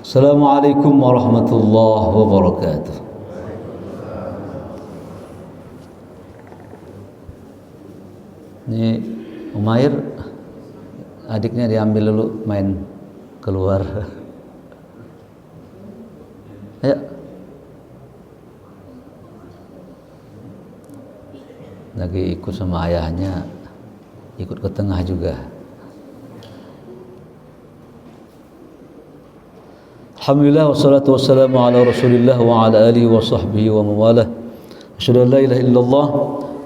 Assalamualaikum warahmatullahi wabarakatuh. Ini Umair, adiknya diambil dulu main keluar. Ayo. Lagi ikut sama ayahnya, ikut ke tengah juga. Alhamdulillah wassalatu wassalamu ala Rasulillah wa ala alihi wa sahbihi wa mawalah. Asyhadu an la ilaha illallah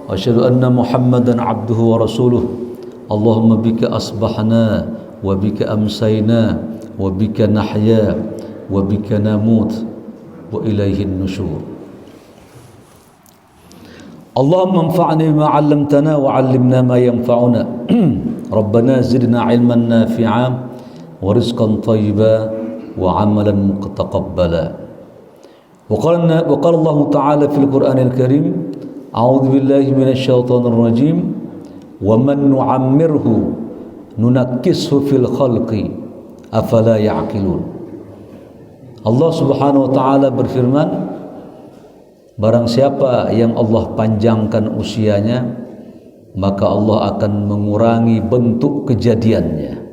wa asyhadu anna Muhammadan abduhu wa rasuluh. Allahumma bika asbahna wa bika amsayna wa bika nahya wa bika namut wa ilaihin nusyur. Allahumma anfa'ni bima 'allamtana wa 'allimna ma yanfa'una. Rabbana zidna 'ilman nafi'a wa rizqan thayyiban wa 'amalan mutaqabbala. وقال الله تعالى في القرآن الكريم أعوذ بالله من الشيطان الرجيم ومن نعمره ننكسه في الخلق أفلا يعقلون. Allah Subhanahu wa taala berfirman, barang siapa yang Allah panjangkan usianya, maka Allah akan mengurangi bentuk kejadiannya.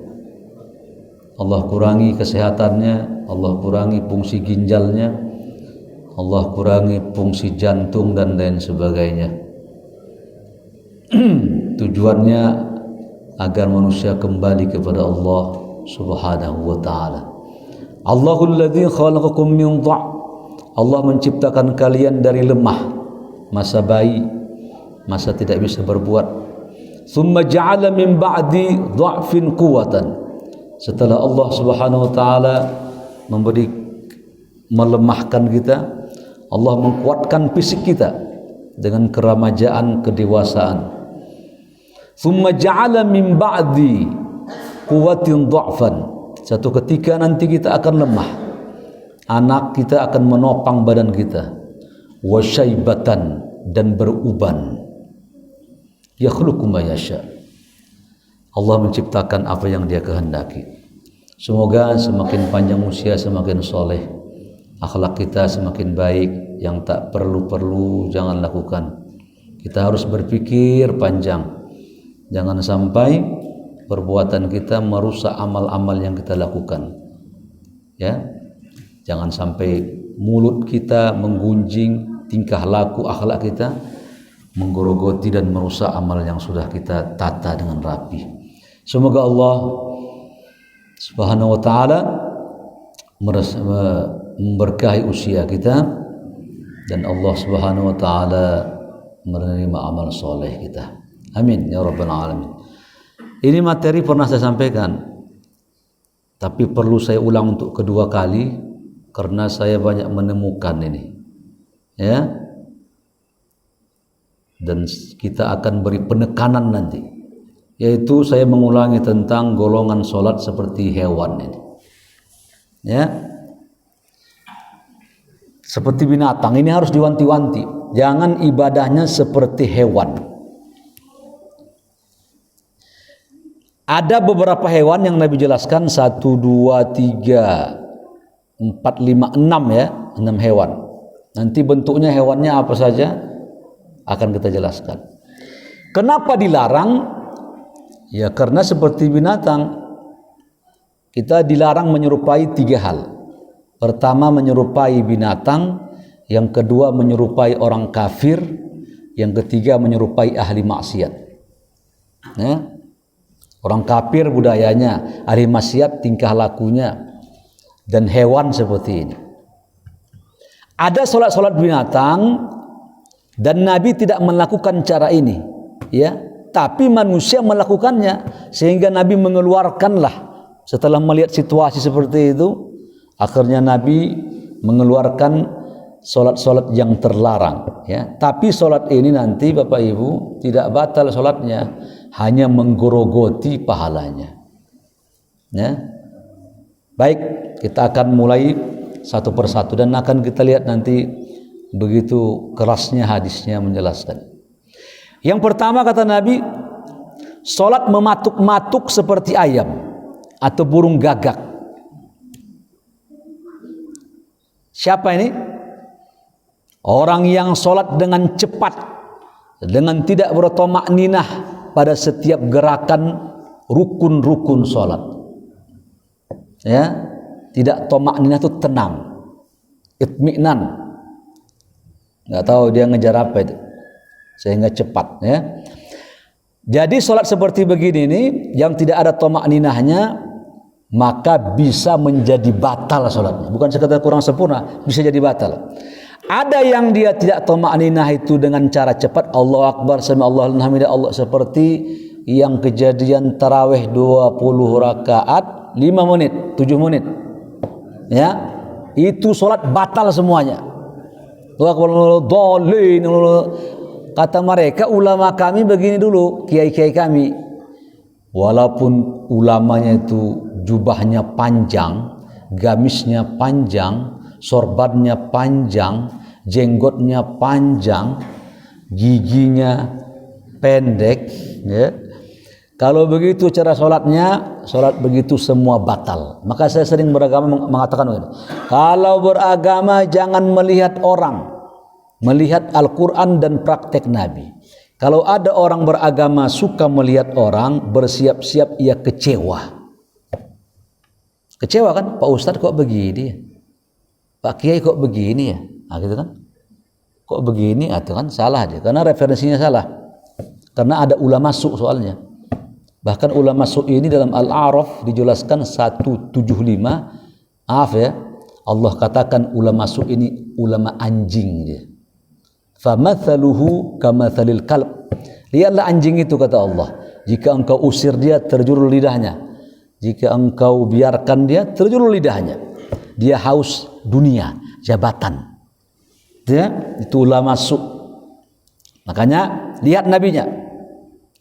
Allah kurangi kesehatannya, Allah kurangi fungsi ginjalnya, Allah kurangi fungsi jantung dan lain sebagainya. Tujuannya agar manusia kembali kepada Allah Subhanahu wa taala. Allahul ladzi khalaqakum min dha'f. Allah menciptakan kalian dari lemah, masa bayi, masa tidak bisa berbuat. Tsumma ja'ala min ba'di dha'fin quwwatan. Setelah Allah Subhanahu wa taala melemahkan kita, Allah mengkuatkan fisik kita dengan keremajaan, kedewasaan. Tsumma ja'ala min ba'di quwwatin dha'fan. Satu ketika nanti kita akan lemah. Anak kita akan menopang badan kita. Wa syaibatan, dan beruban. Yakhluqu ma yasha. Allah menciptakan apa yang Dia kehendaki. Semoga semakin panjang usia semakin soleh, akhlak kita semakin baik. Yang tak perlu jangan lakukan. Kita harus berpikir panjang. Jangan sampai perbuatan kita merusak amal-amal yang kita lakukan. Ya, jangan sampai mulut kita menggunjing, tingkah laku akhlak kita menggerogoti dan merusak amal yang sudah kita tata dengan rapi. Semoga Allah Subhanahu wa taala memberkahi usia kita dan Allah Subhanahu wa taala menerima amal soleh kita. Amin ya rabbal alamin. Ini materi pernah saya sampaikan, tapi perlu saya ulang untuk kedua kali karena saya banyak menemukan ini. Ya. Dan kita akan beri penekanan nanti, yaitu saya mengulangi tentang golongan solat seperti hewan ini. Ya, seperti binatang ini harus diwanti-wanti. Jangan ibadahnya seperti hewan. Ada beberapa hewan yang Nabi jelaskan 1, 2, 3, 4, 5, 6 ya, 6 hewan. Nanti bentuknya hewannya apa saja akan kita jelaskan. Kenapa dilarang? Ya karena seperti binatang, kita dilarang menyerupai 3 hal. Pertama menyerupai binatang, yang kedua menyerupai orang kafir, yang ketiga menyerupai ahli maksiat. Ya. Orang kafir budayanya, ahli maksiat tingkah lakunya, dan hewan seperti ini. Ada solat-solat binatang dan Nabi tidak melakukan cara ini, ya. Tapi manusia melakukannya sehingga Nabi mengeluarkanlah setelah melihat situasi seperti itu, akhirnya Nabi mengeluarkan solat-solat yang terlarang, ya. Tapi solat ini nanti Bapak Ibu tidak batal solatnya, hanya menggerogoti pahalanya. Ya. Baik, kita akan mulai satu persatu dan akan kita lihat nanti begitu kerasnya hadisnya menjelaskan. Yang pertama kata Nabi, solat mematuk-matuk seperti ayam atau burung gagak. Siapa ini? Orang yang sholat dengan cepat, dengan tidak bertomakninah pada setiap gerakan rukun-rukun sholat. Ya, tidak tomakninah itu tenang, itminan. Nggak tahu dia ngejar apa itu, sehingga cepat. Ya. Jadi sholat seperti begini ini, yang tidak ada tomakninahnya, maka bisa menjadi batal sholatnya. Bukan sekedar kurang sempurna, bisa jadi batal. Ada yang dia tidak tomakninah itu dengan cara cepat, Allahu Akbar, sami Allahu liman hamidah, Allah, seperti yang kejadian tarawih 20 rakaat 5 menit, 7 menit. Ya, itu sholat batal semuanya. Kata mereka, ulama kami begini dulu, kiai-kiai kami, walaupun ulamanya itu jubahnya panjang, gamisnya panjang, sorbannya panjang, jenggotnya panjang, giginya pendek, ya. Kalau begitu cara sholatnya, sholat begitu semua batal. Maka saya sering beragama mengatakan begini, kalau beragama jangan melihat orang, melihat Al-Quran dan praktek Nabi. Kalau ada orang beragama suka melihat orang, bersiap-siap ia kecewa. Kecewa kan, Pak Ustadz kok begini, Pak Kiai kok begini ya, nah, gitu kan, kok begini, itu kan salah dia, karena referensinya salah, karena ada ulama su soalnya. Bahkan ulama su ini dalam Al-A'raf dijelaskan 175, maaf ya, Allah katakan ulama su ini ulama anjing dia. Famathaluhu kamathalil kalb. Lihatlah anjing itu, kata Allah. Jika engkau usir dia, terjulur lidahnya. Jika engkau biarkan dia, terjulur lidahnya. Dia haus dunia, jabatan. Ya, itu ulama su. Makanya lihat nabinya.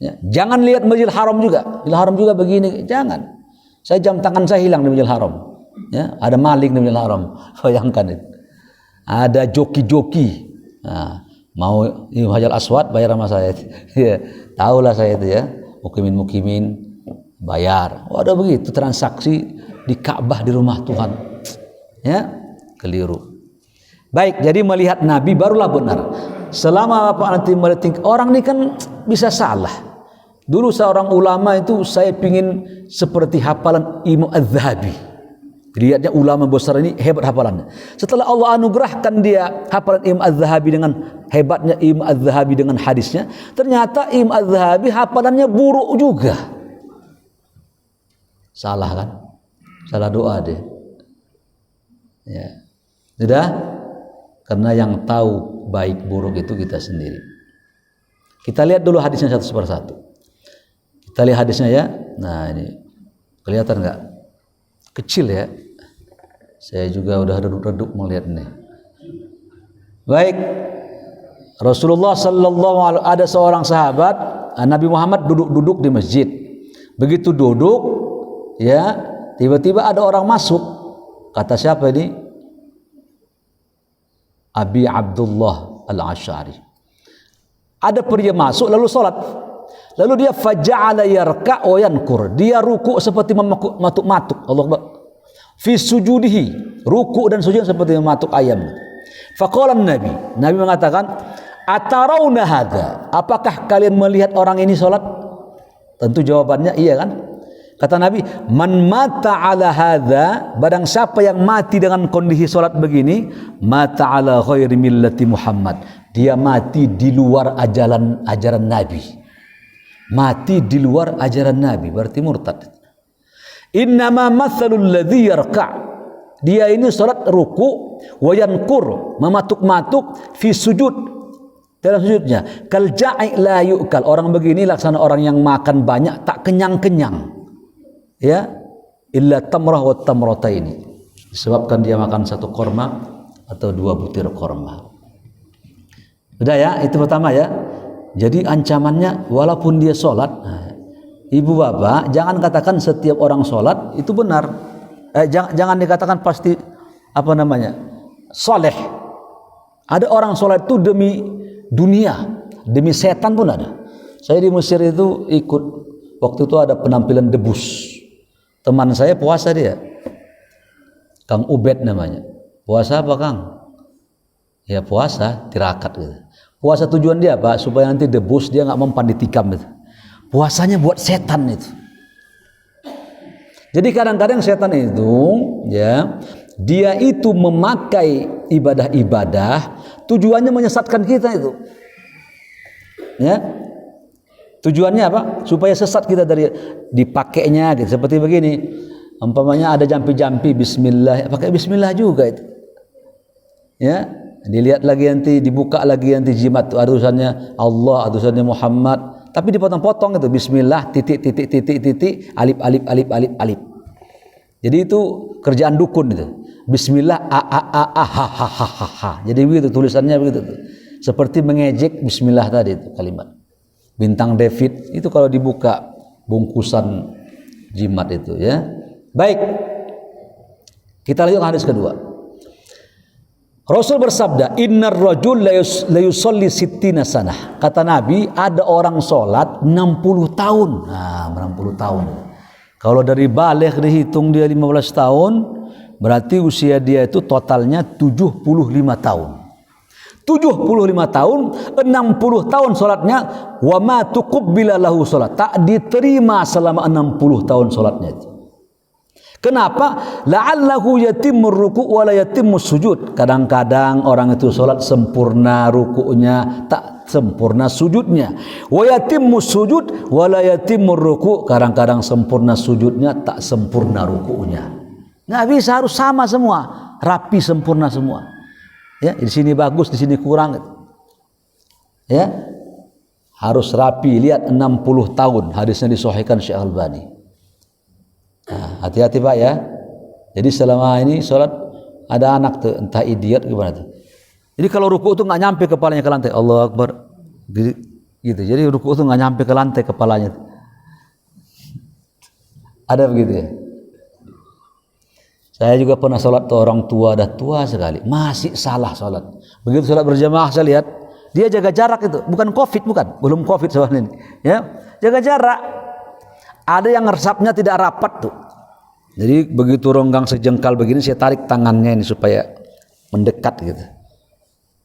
Ya, jangan lihat Masjidil Haram juga. Masjidil Haram juga begini, jangan. Saya jam tangan saya hilang di Masjidil Haram. Ya, ada maling di Masjidil Haram. Bayangkan itu. Ada joki-joki. Nah, mau Hajar Aswad bayar sama saya. Ya, tahulah saya itu ya. Mukimin bayar. Oh, ada begitu transaksi di Ka'bah di rumah Tuhan. Ya, keliru. Baik, jadi melihat Nabi barulah benar. Selama Bapak nanti melihat orang ini kan bisa salah. Dulu seorang ulama itu saya pingin seperti hafalan Imam Az-Zahabi. Lihatnya ulama besar ini hebat hafalannya. Setelah Allah anugerahkan dia hafalan Imam Az-Zahabi dengan hebatnya Imam Az-Zahabi dengan hadisnya, ternyata Imam Az-Zahabi hafalannya buruk juga. Salah kan? Salah doa deh. Ya. Sudah? Karena yang tahu baik buruk itu kita sendiri. Kita lihat dulu hadisnya satu persatu. Kita lihat hadisnya ya. Nah ini kelihatan nggak? Kecil ya. Saya juga udah redup melihat ini. Baik. Rasulullah sallallahu alaihi wasallam, ada seorang sahabat, Nabi Muhammad duduk-duduk di masjid. Begitu duduk, ya, tiba-tiba ada orang masuk. Kata siapa ini? Abi Abdullah Al-Asy'ari. Ada pria masuk lalu salat. Lalu dia faja'ala yarka' wa yankur. Dia ruku seperti mematuk-matuk. Allah Akbar. Fi sujudihi, ruku dan sujud seperti mematuk ayam. Faqala Nabi mengatakan, "Atarawna hadza? Apakah kalian melihat orang ini salat?" Tentu jawabannya iya kan? Kata Nabi, "Man mata ala hadza, barang siapa yang mati dengan kondisi salat begini, mata ala ghairi millati Muhammad." Dia mati di luar ajaran Nabi. Mati di luar ajaran Nabi, berarti murtad. Innama mathalul ladzi yarka'. Dia ini salat ruku wa yankur, mematuk-matuk fi sujud. Dalam sujudnya, kal ja'i la yu'kal. Orang begini laksana orang yang makan banyak tak kenyang-kenyang. Ya, illa tamrah wa tamrataini. Disebabkan dia makan satu korma atau 2 butir korma. Sudah ya, itu pertama ya. Jadi ancamannya walaupun dia sholat, ibu bapak jangan katakan setiap orang sholat itu benar. Jangan dikatakan pasti soleh. Ada orang sholat itu demi dunia, demi setan pun ada. Saya di Mesir itu ikut, waktu itu ada penampilan debus. Teman saya puasa dia, Kang Ubed namanya. Puasa apa Kang? Ya puasa, tirakat gitu. Puasa tujuan dia apa? Supaya nanti debus dia nggak mempan ditikam itu. Puasanya buat setan itu. Jadi kadang-kadang setan itu ya, dia itu memakai ibadah-ibadah tujuannya menyesatkan kita itu. Ya. Tujuannya apa? Supaya sesat kita dari dipakainya gitu. Seperti begini. Umpamanya ada jampi-jampi bismillah, pakai bismillah juga itu. Ya, dilihat lagi nanti, dibuka lagi nanti jimat itu tulisannya Allah, tulisannya Muhammad, tapi dipotong-potong itu bismillah titik titik titik titik alif alif alif alif alif. Jadi itu kerjaan dukun itu. Bismillah a a a a ha ha ha ha ha. Jadi begitu tulisannya begitu tuh. Seperti mengejek bismillah tadi itu kalimat. Bintang David itu kalau dibuka bungkusan jimat itu ya. Baik. Kita lanjut hadis kedua. Rasul bersabda, "Innar rajul la yusalli sittina sanah." Kata Nabi, ada orang salat 60 tahun. Nah, 60 tahun. Kalau dari baligh dihitung dia 15 tahun, berarti usia dia itu totalnya 75 tahun. 75 tahun, 60 tahun salatnya, wa ma tuqbila lahu salat. Tak diterima selama 60 tahun salatnya itu. Kenapa? La'allahu yatimmu ruku' wa la yatimmu sujud. Kadang-kadang orang itu salat sempurna ruku'nya, tak sempurna sujudnya. Wa yatimmu sujud wa la yatimmu ruku'. Kadang-kadang sempurna sujudnya, tak sempurna ruku'nya. Enggak bisa, harus sama semua, rapi sempurna semua. Ya, di sini bagus, di sini kurang. Ya. Harus rapi. Lihat 60 tahun hadisnya disahihkan Syekh Albani. Nah, hati-hati Pak ya. Jadi selama ini sholat ada anak tuh entah idiot gimana tuh. Jadi kalau ruku tuh nggak nyampe kepalanya ke lantai, Allahu Akbar, gitu. Jadi ruku tuh nggak nyampe ke lantai kepalanya. Ada begitu ya. Saya juga pernah sholat tuh orang tua, dah tua sekali, masih salah sholat. Begitu sholat berjamaah saya lihat dia jaga jarak itu, bukan COVID, belum COVID soalnya ini. Ya, jaga jarak. Ada yang resapnya tidak rapat tuh. Jadi begitu ronggang sejengkal begini, saya tarik tangannya ini supaya mendekat gitu.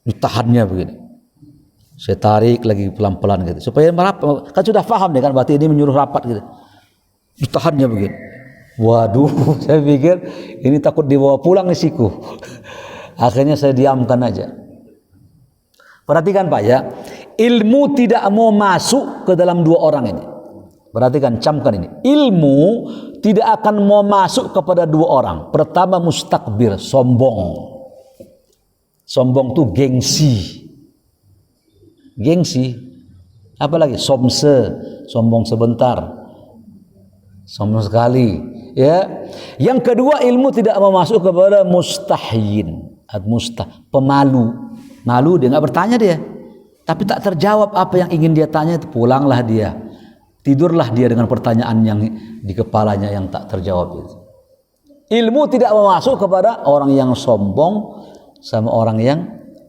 Ditahannya begini. Saya tarik lagi pelan-pelan gitu supaya merapat. Kan sudah paham nih kan, berarti ini menyuruh rapat gitu. Ditahannya begini. Waduh, saya pikir ini takut dibawa pulang nih siku. Akhirnya saya diamkan aja. Perhatikan Pak ya, ilmu tidak mau masuk ke dalam dua orang ini. Perhatikan, camkan ini. Ilmu tidak akan mau masuk kepada dua orang. Pertama mustakbir, sombong. Sombong tuh gengsi. Gengsi. Apalagi somse, sombong sebentar. Sombong sekali. Ya. Yang kedua, ilmu tidak mau masuk kepada mustahyin. Pemalu. Malu, dia nggak bertanya dia. Tapi tak terjawab apa yang ingin dia tanya, itu pulanglah dia. Tidurlah dia dengan pertanyaan yang di kepalanya yang tak terjawab itu. Ilmu tidak mau masuk kepada orang yang sombong sama orang yang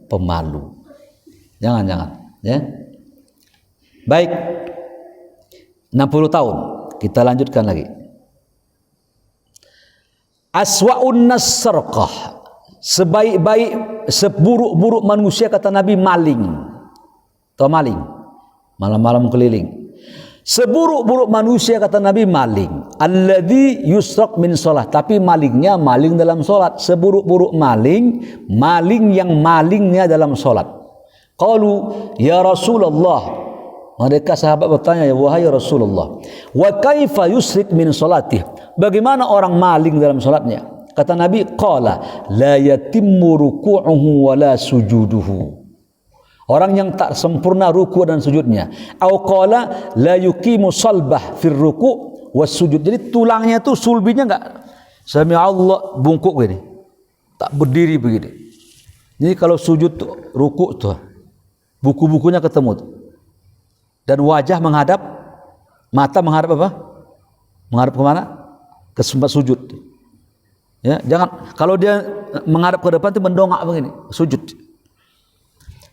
pemalu. Jangan, ya. Baik. 60 tahun. Kita lanjutkan lagi. Aswa'un nas-sarqah. Sebaik-baik, seburuk-buruk manusia kata Nabi maling. Tahu maling? Malam-malam keliling. Seburuk-buruk manusia kata Nabi maling. Alladzi yusraq min shalah, tapi malingnya maling dalam salat. Seburuk-buruk maling, maling yang malingnya dalam salat. Qalu ya Rasulullah. Mereka sahabat bertanya, ya wahai Rasulullah, wa kaifa yusrik min salatih? Bagaimana orang maling dalam salatnya? Kata Nabi, qala la yatimmu ruku'uhu wa la sujuduhu. Orang yang tak sempurna ruku dan sujudnya. Au qala la yuqimu salbah fir ruku' was sujud. Jadi tulangnya itu sulbinya enggak sami Allah bungkuk begini. Tak berdiri begini. Jadi kalau sujud tuh, ruku tuh buku-bukunya ketemu tuh. Dan wajah menghadap, mata menghadap apa? Menghadap ke mana? Ke tempat sujud. Ya, jangan kalau dia menghadap ke depan itu mendongak begini, sujud.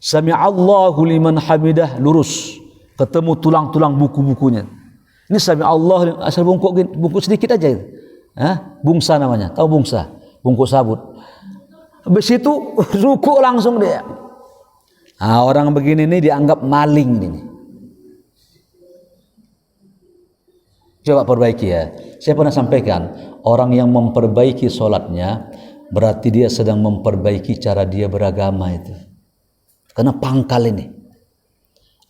Sami Allahu liman hamidah, lurus. Ketemu tulang-tulang buku-bukunya. Ini sami Allah asal bungkuk sedikit aja itu. Bungsa namanya. Tahu bungsa? Bungkuk sabut. Habis itu ruku langsung dia. Nah, orang begini nih dianggap maling ini. Coba perbaiki ya. Saya pernah sampaikan, orang yang memperbaiki sholatnya berarti dia sedang memperbaiki cara dia beragama itu. Karena pangkal ini.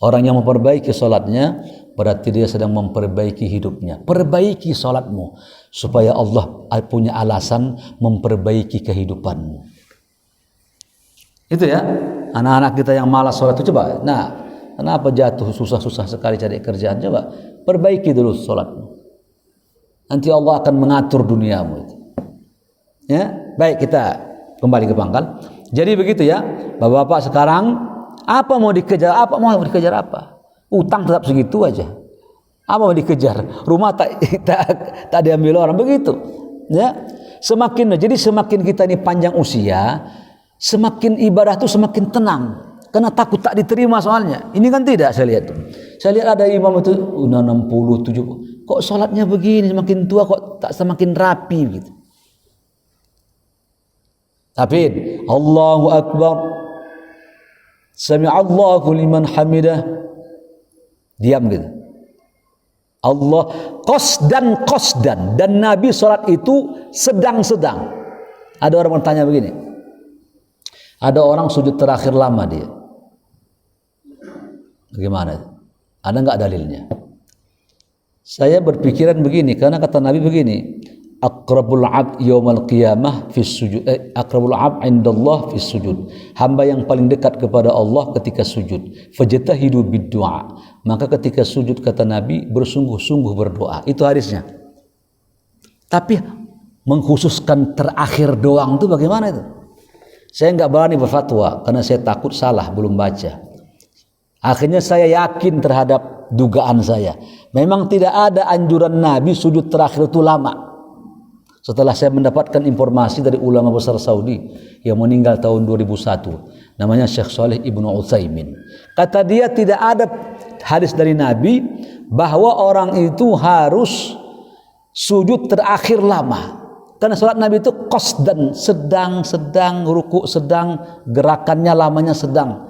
Orang yang memperbaiki sholatnya berarti dia sedang memperbaiki hidupnya. Perbaiki sholatmu supaya Allah punya alasan memperbaiki kehidupanmu. Itu ya. Anak-anak kita yang malas sholat itu coba. Nah, kenapa jatuh susah-susah sekali cari kerjaan? Coba perbaiki dulu sholatmu. Nanti Allah akan mengatur duniamu itu. Ya, baik kita kembali ke pangkal. Jadi begitu ya, bapak-bapak sekarang apa mau dikejar? Apa mau dikejar apa? Utang tetap segitu aja. Apa mau dikejar? Rumah tak diambil orang begitu. Ya, jadi semakin kita ini panjang usia, semakin ibadah itu semakin tenang. Karena takut tak diterima soalnya. Ini kan tidak saya lihat. Saya lihat ada imam itu udah 60, 70. Kok sholatnya begini, semakin tua kok tak semakin rapi gitu. Tapi Allahu Akbar. Sami'allahu liman hamidah. Diam gitu. Allah qasdan. Dan Nabi sholat itu sedang-sedang. Ada orang bertanya begini. Ada orang sujud terakhir lama dia. Bagaimana? Ada enggak dalilnya? Saya berpikiran begini, karena kata Nabi begini, aqrabul 'abd yaumal qiyamah fis sujud, aqrabul 'abd 'indallah fis sujud. Hamba yang paling dekat kepada Allah ketika sujud. Fajtahidu bid-du'a. Maka ketika sujud kata Nabi bersungguh-sungguh berdoa. Itu hadisnya. Tapi mengkhususkan terakhir doang itu bagaimana itu? Saya enggak berani berfatwa karena saya takut salah belum baca. Akhirnya saya yakin terhadap dugaan saya. Memang tidak ada anjuran Nabi sujud terakhir itu lama. Setelah saya mendapatkan informasi dari ulama besar Saudi yang meninggal tahun 2001, namanya Syekh Saleh Ibnu Utsaimin. Kata dia tidak ada hadis dari Nabi bahwa orang itu harus sujud terakhir lama. Karena salat Nabi itu qasdan, sedang, ruku sedang, gerakannya lamanya sedang.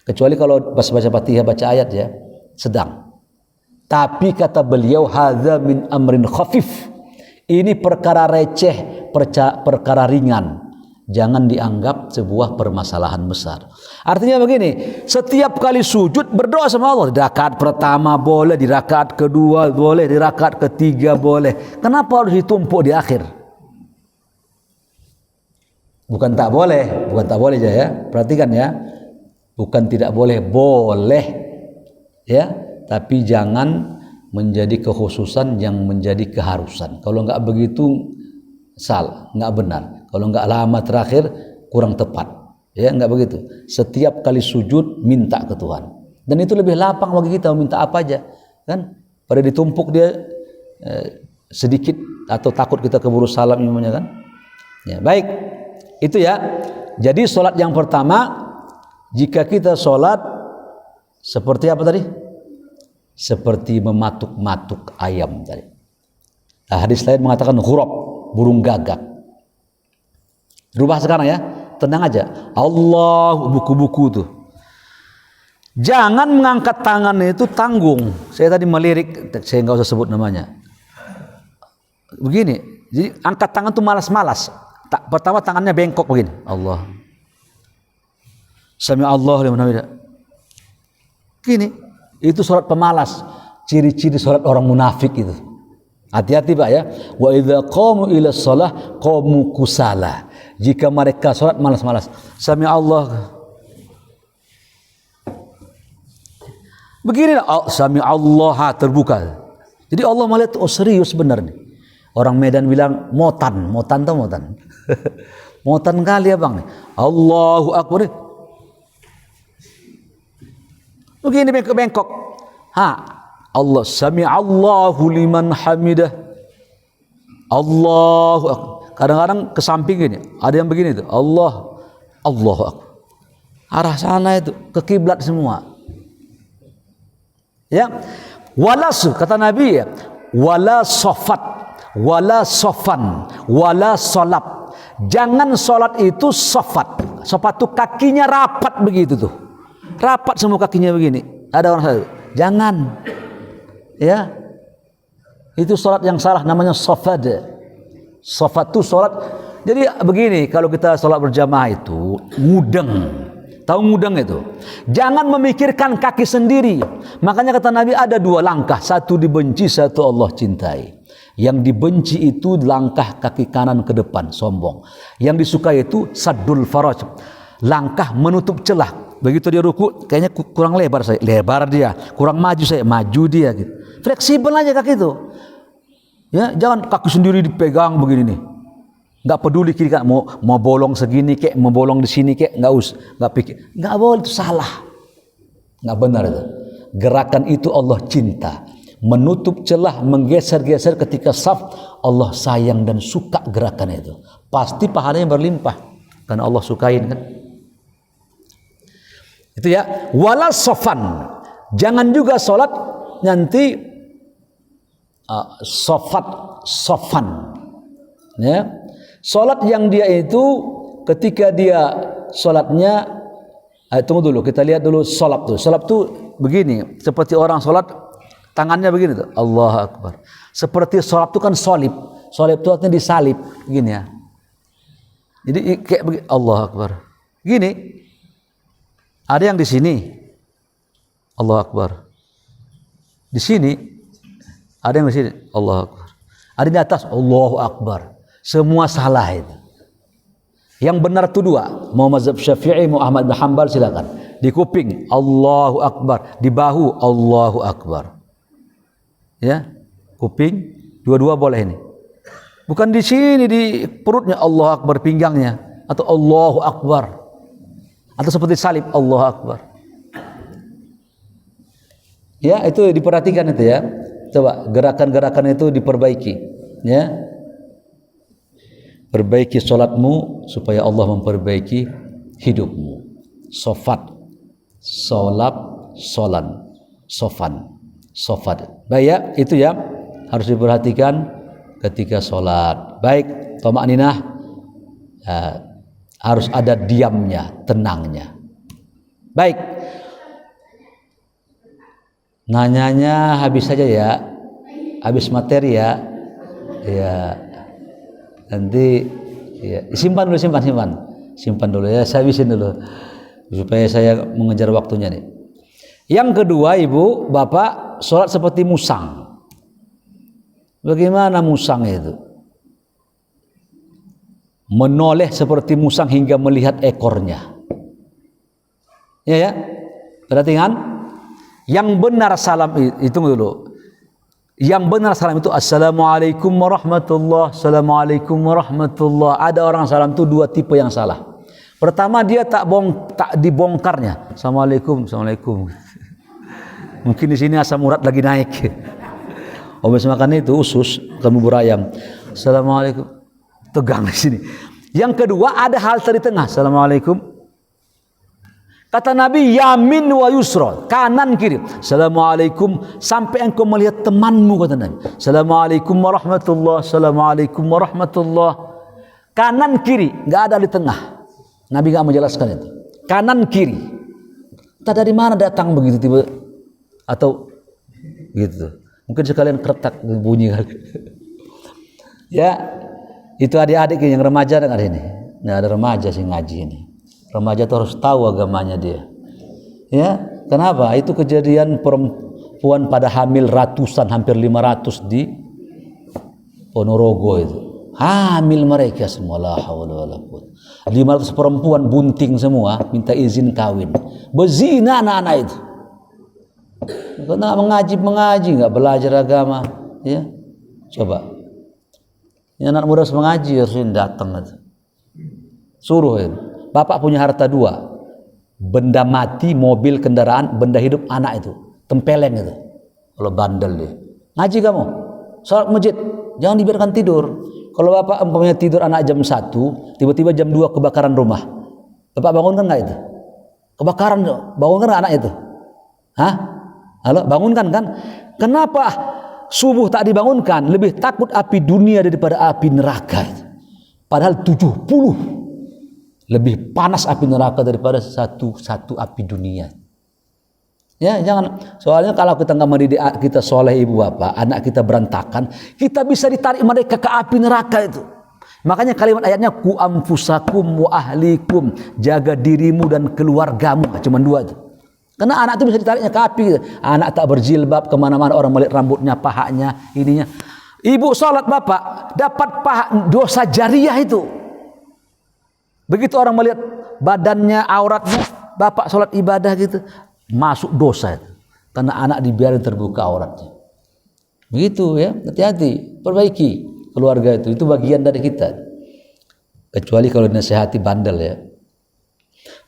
Kecuali kalau baca Fatihah, baca ayat ya, sedang. Tapi kata beliau, hadza min amrin khafif. Ini perkara receh, perkara ringan. Jangan dianggap sebuah permasalahan besar. Artinya begini, setiap kali sujud berdoa sama Allah. Di rakaat pertama boleh, di rakaat kedua boleh, di rakaat ketiga boleh. Kenapa harus ditumpuk di akhir? Bukan tak boleh aja ya. Perhatikan ya. Bukan tidak boleh, boleh ya, tapi jangan menjadi kekhususan yang menjadi keharusan. Kalau enggak begitu salah, enggak benar. Kalau enggak lama terakhir kurang tepat. Ya, enggak begitu. Setiap kali sujud minta ke Tuhan. Dan itu lebih lapang bagi kita minta apa aja, kan? Pada ditumpuk dia sedikit atau takut kita keburu salam imamnya kan? Ya, baik. Itu ya. Jadi salat yang pertama, jika kita sholat seperti apa tadi? Seperti mematuk-matuk ayam tadi. Nah, hadis lain mengatakan ghurab, burung gagak. Rubah sekarang ya, tenang aja. Allah, buku-buku tuh. Jangan mengangkat tangan itu tanggung. Saya tadi melirik, saya nggak usah sebut namanya. Begini, jadi angkat tangan tuh malas-malas. Pertama tangannya bengkok begini. Allah. Sami'allahu liman hamidah. Gini, itu salat pemalas. Ciri-ciri salat orang munafik itu. Hati-hati Pak ya. Wa idza qamu ila shalah qamu kusala. Jika mereka salat malas-malas. Sami'allah. Begini Sami'allah terbuka. Jadi Allah melihat serius benar nih. Orang Medan bilang motan tuh motan. Motan kali ya Bang nih. Allahu Akbar. Begini bengkok. Allah sami'allahu liman hamidah. Allahu akbar. Kadang-kadang ke samping gini, ada yang begini tuh. Allahu akbar. Arah sana itu ke kiblat semua. Ya. Walasu kata Nabi ya, wala sofat, wala sofan, wala solab. Jangan sholat itu sofat. Sofat itu kakinya rapat begitu tuh. Rapat semua kakinya begini. Ada orang salah. Jangan. Ya. Itu sholat yang salah, namanya sofat. Sofat itu sholat. Jadi begini, kalau kita sholat berjamaah itu mudeng. Tahu mudeng itu? Jangan memikirkan kaki sendiri. Makanya kata Nabi ada 2 langkah. Satu dibenci, satu Allah cintai. Yang dibenci itu langkah kaki kanan ke depan, sombong. Yang disukai itu saddul faraj, langkah menutup celah. Begitu dia ruku, kayaknya kurang lebar saya, lebar dia. Kurang maju saya, maju dia gitu. Fleksibel aja kaki itu. Ya, jangan kaki sendiri dipegang begini nih. Enggak peduli kiri kan, mau bolong segini kek, mau bolong di sini kek, enggak pikir. Enggak boleh, itu salah. Enggak benar itu. Gerakan itu Allah cinta. Menutup celah, menggeser-geser ketika saf, Allah sayang dan suka gerakan itu. Pasti pahalanya berlimpah karena Allah sukain kan. Itu ya. Wala sofan. Jangan juga sholat nanti sofan. Ya. Sholat yang dia itu ketika dia sholatnya, tunggu dulu, kita lihat dulu sholat tuh. Sholat tuh begini, seperti orang sholat tangannya begini tuh, Allah Akbar. Seperti sholat itu kan solib. Solib itu artinya disalib, begini ya. Jadi kayak begini, Allah Akbar. Gini, ada yang di sini, Allah Akbar. Di sini, ada yang di sini, Allah Akbar. Ada di atas, Allahu Akbar. Semua salah itu. Yang benar itu 2. Mau mazhab Syafi'i, mau Ahmad bin Hanbal silakan. Di kuping, Allahu Akbar. Di bahu, Allahu Akbar. Ya, kuping, 2 boleh ini. Bukan di sini di perutnya Allah Akbar, pinggangnya, atau Allahu Akbar, atau seperti salib Allahu Akbar. Ya, itu diperhatikan itu ya. Coba gerakan-gerakan itu diperbaiki. Ya, perbaiki sholatmu supaya Allah memperbaiki hidupmu. Sofat, solab, solan, sofan. Sofat. Baik ya, itu ya harus diperhatikan ketika sholat. Baik, thama'ninah, harus ada diamnya, tenangnya. Baik. Nanyanya habis saja ya. Habis materi ya. Ya. Nanti ya, simpan dulu. Simpan dulu ya, saya habisin dulu supaya saya mengejar waktunya nih. Yang kedua, Ibu, Bapak, sholat seperti musang. Bagaimana musang itu? Menoleh seperti musang hingga melihat ekornya. Ya, perhatikan. Yang benar salam itu dulu. Yang benar salam itu Assalamualaikum warahmatullah. Assalamualaikum warahmatullah. Ada orang salam itu 2 tipe yang salah. Pertama, dia tak dibongkarnya. Assalamualaikum. Mungkin di sini asam urat lagi naik. Habis makan itu usus kamu berayam. Assalamualaikum. Tegang di sini. Yang kedua, ada hal di tengah. Assalamualaikum. Kata Nabi, yamin wa yusra, kanan kiri. Assalamualaikum, sampai engkau melihat temanmu, kata Nabi. Assalamualaikum warahmatullah. Assalamualaikum warahmatullah. Kanan kiri, enggak ada di tengah. Nabi enggak menjelaskan itu. Kanan kiri. Entah dari mana datang begitu tiba, atau gitu. Mungkin sekalian kretak bunyi kali. Ya, itu adik-adik yang remaja dengar ini. Nah, ada remaja sih ngaji ini. Remaja itu harus tahu agamanya dia. Ya, kenapa? Itu kejadian perempuan pada hamil ratusan, hampir 500 di Ponorogo itu. Hamil mereka semua, la haula wala quwwata. 500 perempuan bunting semua minta izin kawin. Berzina anak-anak itu. Karena mengaji nggak belajar agama, ya. Coba. Ini anak muda harus mengaji, harus datang itu. Suruh itu. Bapak punya harta 2. Benda mati, mobil, kendaraan, benda hidup anak itu. Tempeleng itu. Kalau bandel dia. Ngaji kamu. Salat masjid, jangan dibiarkan tidur. Kalau bapak umpamanya tidur anak jam 1, tiba-tiba jam 2 kebakaran rumah. Bapak bangunkan nggak itu? Kebakaran, bangunkan anak itu? Hah? Halo, bangunkan kan? Kenapa subuh tak dibangunkan? Lebih takut api dunia daripada api neraka itu. Padahal 70 lebih panas api neraka daripada satu api dunia. Ya, jangan. Soalnya kalau kita nggak mendidik kita soleh ibu bapak, anak kita berantakan, kita bisa ditarik mereka ke api neraka itu. Makanya kalimat ayatnya ku anfusakum wa ahlikum, jaga dirimu dan keluargamu. Cuma dua itu. Karena anak itu bisa ditariknya ke api. Anak tak berjilbab, kemana-mana orang melihat rambutnya, pahanya, ininya. Ibu sholat bapak dapat paha dosa jariah itu. Begitu orang melihat badannya, auratnya, bapak sholat ibadah gitu, masuk dosa itu. Karena anak dibiarin terbuka auratnya. Begitu ya, hati-hati, perbaiki keluarga itu bagian dari kita. Kecuali kalau dinasihati bandel ya.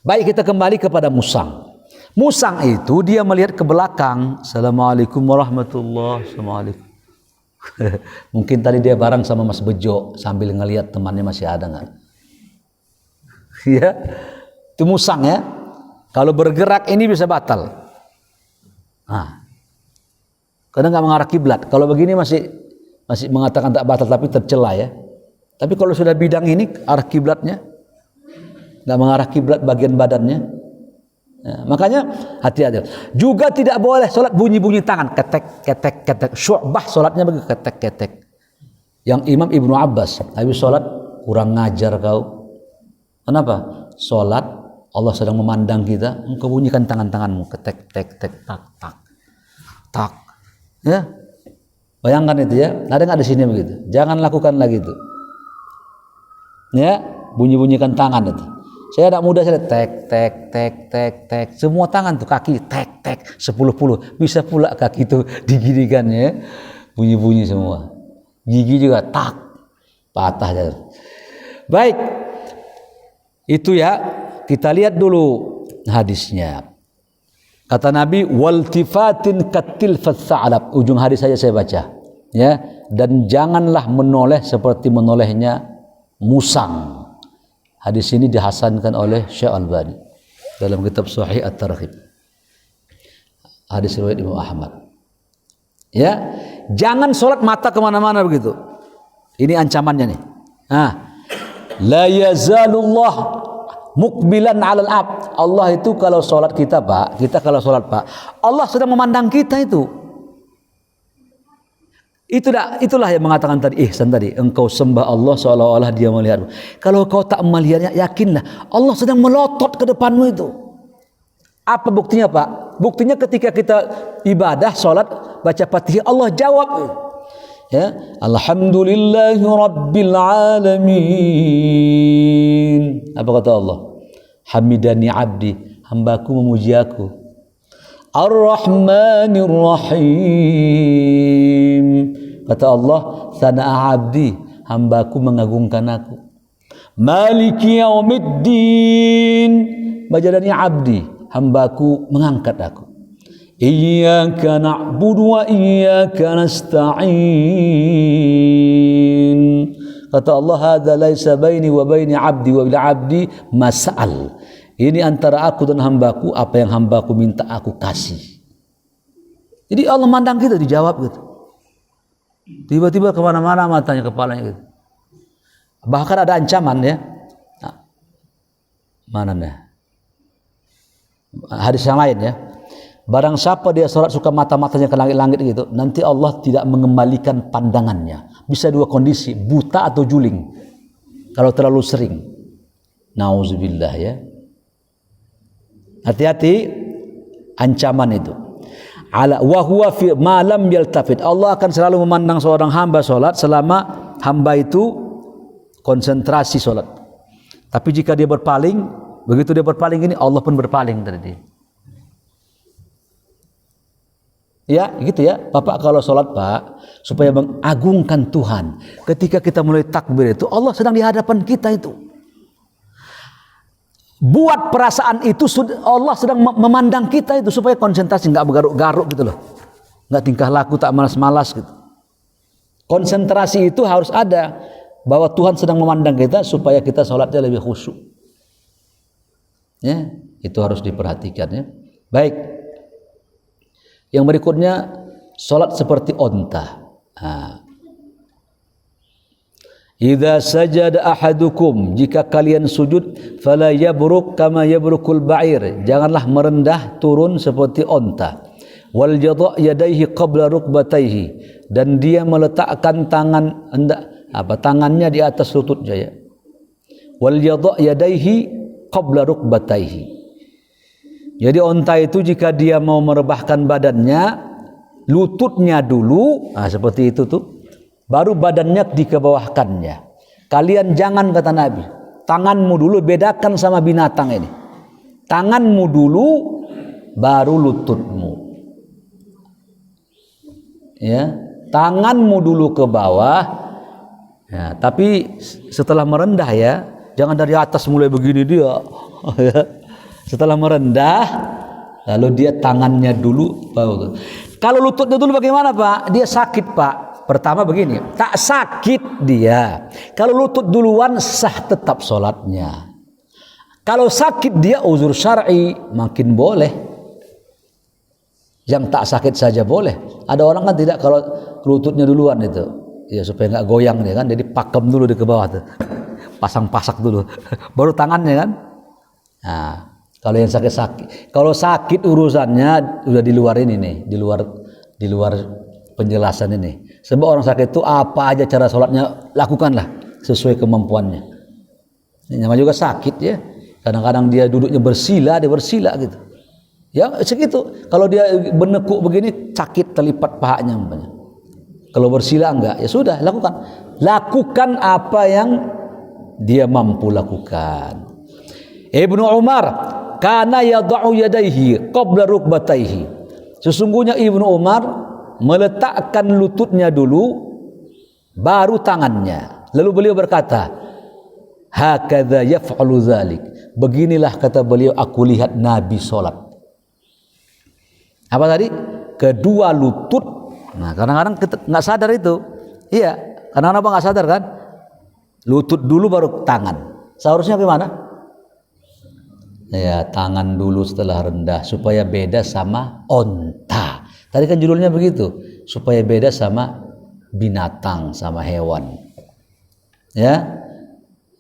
Baik, kita kembali kepada musang. Musang itu dia melihat ke belakang. Assalamualaikum warahmatullahi wabarakatuh. Mungkin tadi dia bareng sama Mas Bejo sambil ngelihat temannya masih ada nggak? Ya, itu musang ya. Kalau bergerak ini bisa batal. Nah, karena nggak mengarah kiblat. Kalau begini masih mengatakan tak batal tapi tercela ya. Tapi kalau sudah bidang ini arah kiblatnya nggak mengarah kiblat bagian badannya. Ya, makanya hati-hati. Juga tidak boleh sholat bunyi-bunyi tangan, ketek ketek ketek. Syu'bah sholatnya begitu, ketek ketek. Yang Imam Ibnu Abbas, habis sholat kurang ngajar kau. Kenapa? Sholat Allah sedang memandang kita, engkau bunyikan tangan-tanganmu, ketek tek tek tak tak tak. Ya, bayangkan itu ya. Ada nggak di sini begitu? Jangan lakukan lagi itu. Ya, bunyi-bunyikan tangan itu. Saya anak muda saya tek tek tek tek tek, semua tangan tuh, kaki tek tek 10 bisa pula kaki itu diginikan ya, bunyi semua, gigi juga tak patah ya. Baik, itu ya, kita lihat dulu hadisnya. Kata Nabi waltifatin katilfat sa'alab, ujung hadis saja saya baca ya, dan janganlah menoleh seperti menolehnya musang. Hadis ini dihasankan oleh Syekh Albani dalam kitab Sahih At-Targhib. Hadis riwayat Imam Ahmad. Ya, jangan sholat mata kemana-mana begitu. Ini ancamannya nih. La yazalullah mukbilan 'alal 'abd. Allah itu kalau sholat kita Pak, Allah sedang memandang kita itu. Itulah yang mengatakan tadi ihsan tadi, engkau sembah Allah seolah-olah dia melihatmu. Kalau kau tak melihatnya, yakinlah Allah sedang melotot ke depanmu itu. Apa buktinya Pak? Buktinya ketika kita ibadah, sholat, baca Fatihah, Allah jawab. Ya, alhamdulillahi rabbil alamin. Apa kata Allah? Hamidani abdi, hambaku memuji aku. Ar-Rahmanir Rahim. Kata Allah, sana'a abdi, hambaku mengagungkan aku. Maliki yaumiddin, majadani abdi, hambaku mengangkat aku. Iyyaka na'budu wa iyyaka nasta'in. Kata Allah, hadza laisa baini wa baini abdi wa bil abdi mas'al. Ini antara aku dan hambaku, apa yang hambaku minta aku kasih. Jadi Allah mandang kita, dijawab gitu. Tiba-tiba kemana-mana matanya, kepalanya gitu. Bahkan ada ancaman ya. Nah, mana nih? Hadis yang lain ya. Barang siapa dia sholat suka mata-matanya ke langit-langit gitu, nanti Allah tidak mengembalikan pandangannya. Bisa dua kondisi, buta atau juling. Kalau terlalu sering. Nauzubillah ya. Hati-hati ancaman itu. Ala wa huwa fi ma lam yaltafit. Allah akan selalu memandang seorang hamba sholat selama hamba itu konsentrasi sholat. Tapi jika dia berpaling, begitu dia berpaling ini, Allah pun berpaling dari dia. Ya, gitu ya. Bapak kalau sholat Pak, supaya mengagungkan Tuhan. Ketika kita mulai takbir itu, Allah sedang di hadapan kita itu. Buat perasaan itu, Allah sedang memandang kita itu supaya konsentrasi, nggak bergaruk-garuk gitu loh, nggak tingkah laku tak malas-malas gitu. Konsentrasi itu harus ada, bahwa Tuhan sedang memandang kita supaya kita sholatnya lebih khusyuk. Ya, itu harus diperhatikan ya. Baik, yang berikutnya sholat seperti onta. Idza sajada ahadukum, jika kalian sujud, fala yabruk kama yabrukul ba'ir, janganlah merendah turun seperti onta. Wal yadha yadayhi qabla rukbatayhi, dan dia meletakkan tangannya di atas lututnya ya. Wal yadha yadayhi qabla rukbatayhi. Jadi onta itu jika dia mau merebahkan badannya, lututnya dulu, seperti itu tuh, baru badannya dikebawahkannya. Kalian jangan, kata Nabi, tanganmu dulu, bedakan sama binatang ini. Tanganmu dulu, baru lututmu. Ya, tanganmu dulu ke bawah. Ya, tapi setelah merendah ya, jangan dari atas mulai begini dia. Setelah merendah, lalu dia tangannya dulu bawah. Kalau lututnya dulu bagaimana Pak? Dia sakit Pak. Pertama begini, tak sakit dia. Kalau lutut duluan sah tetap sholatnya. Kalau sakit dia uzur syar'i, makin boleh. Yang tak sakit saja boleh. Ada orang kan tidak, kalau lututnya duluan itu, ya supaya nggak goyang dia kan, jadi pakem dulu di ke bawah tuh, pasang-pasak dulu, baru tangannya kan. Nah, kalau yang sakit-sakit, kalau sakit urusannya udah di luar ini nih, di luar penjelasan ini. Sebab orang sakit itu apa aja cara sholatnya lakukanlah sesuai kemampuannya. Ini namanya juga sakit ya. Kadang-kadang dia duduknya bersila, dia bersila gitu. Ya segitu. Kalau dia menekuk begini sakit terlipat pahanya. Kalau bersila enggak, ya sudah lakukan. Lakukan apa yang dia mampu lakukan. Ibnu Umar kana yad'u yadayhi qabla rukbatayhi. Sesungguhnya Ibnu Umar meletakkan lututnya dulu baru tangannya. Lalu beliau berkata, hakadza yaf'alu dzalik. Beginilah kata beliau, aku lihat Nabi salat. Apa tadi? Kedua lutut. Nah, kadang-kadang kita enggak sadar itu. Iya, kadang-kadang apa enggak sadar kan? Lutut dulu baru tangan. Seharusnya gimana? Ya, tangan dulu setelah rendah supaya beda sama onta. Tadi kan judulnya begitu, supaya beda sama binatang, sama hewan. Ya,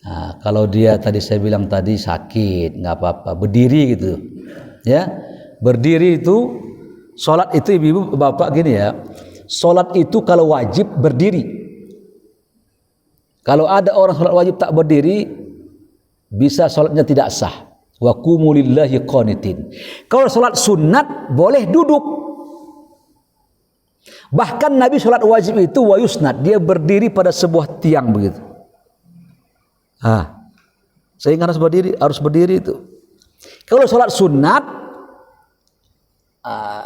nah, kalau dia tadi saya bilang tadi sakit, nggak apa-apa, berdiri gitu. Ya, berdiri itu, sholat itu ibu-ibu bapak gini ya, sholat itu kalau wajib berdiri. Kalau ada orang sholat wajib tak berdiri, bisa sholatnya tidak sah. Wa qumu lillahi qanitin. Kalau sholat sunat boleh duduk. Bahkan Nabi sholat wajib itu wa yusnad, dia berdiri pada sebuah tiang begitu. Sehingga harus berdiri itu. Kalau sholat sunat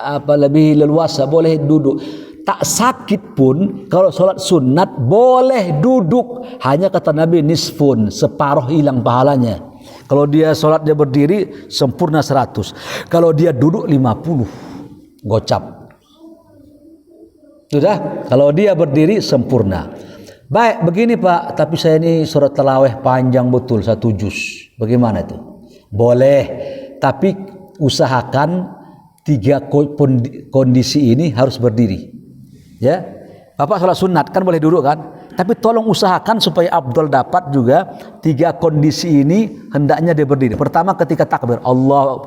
apa lebih leluasa boleh duduk. Tak sakit pun kalau sholat sunat boleh duduk. Hanya kata Nabi nisfun, separuh hilang pahalanya. Kalau dia sholatnya berdiri sempurna 100. Kalau dia duduk 50 gocap. Sudah, kalau dia berdiri sempurna. Baik, begini Pak, tapi saya ini surat tarawih panjang betul 1 juz. Bagaimana itu? Boleh, tapi usahakan 3 kondisi ini harus berdiri. Ya, Bapak sholat sunat kan boleh duduk kan? Tapi tolong usahakan supaya Abdul dapat juga 3 kondisi ini hendaknya dia berdiri. Pertama ketika takbir, Allah,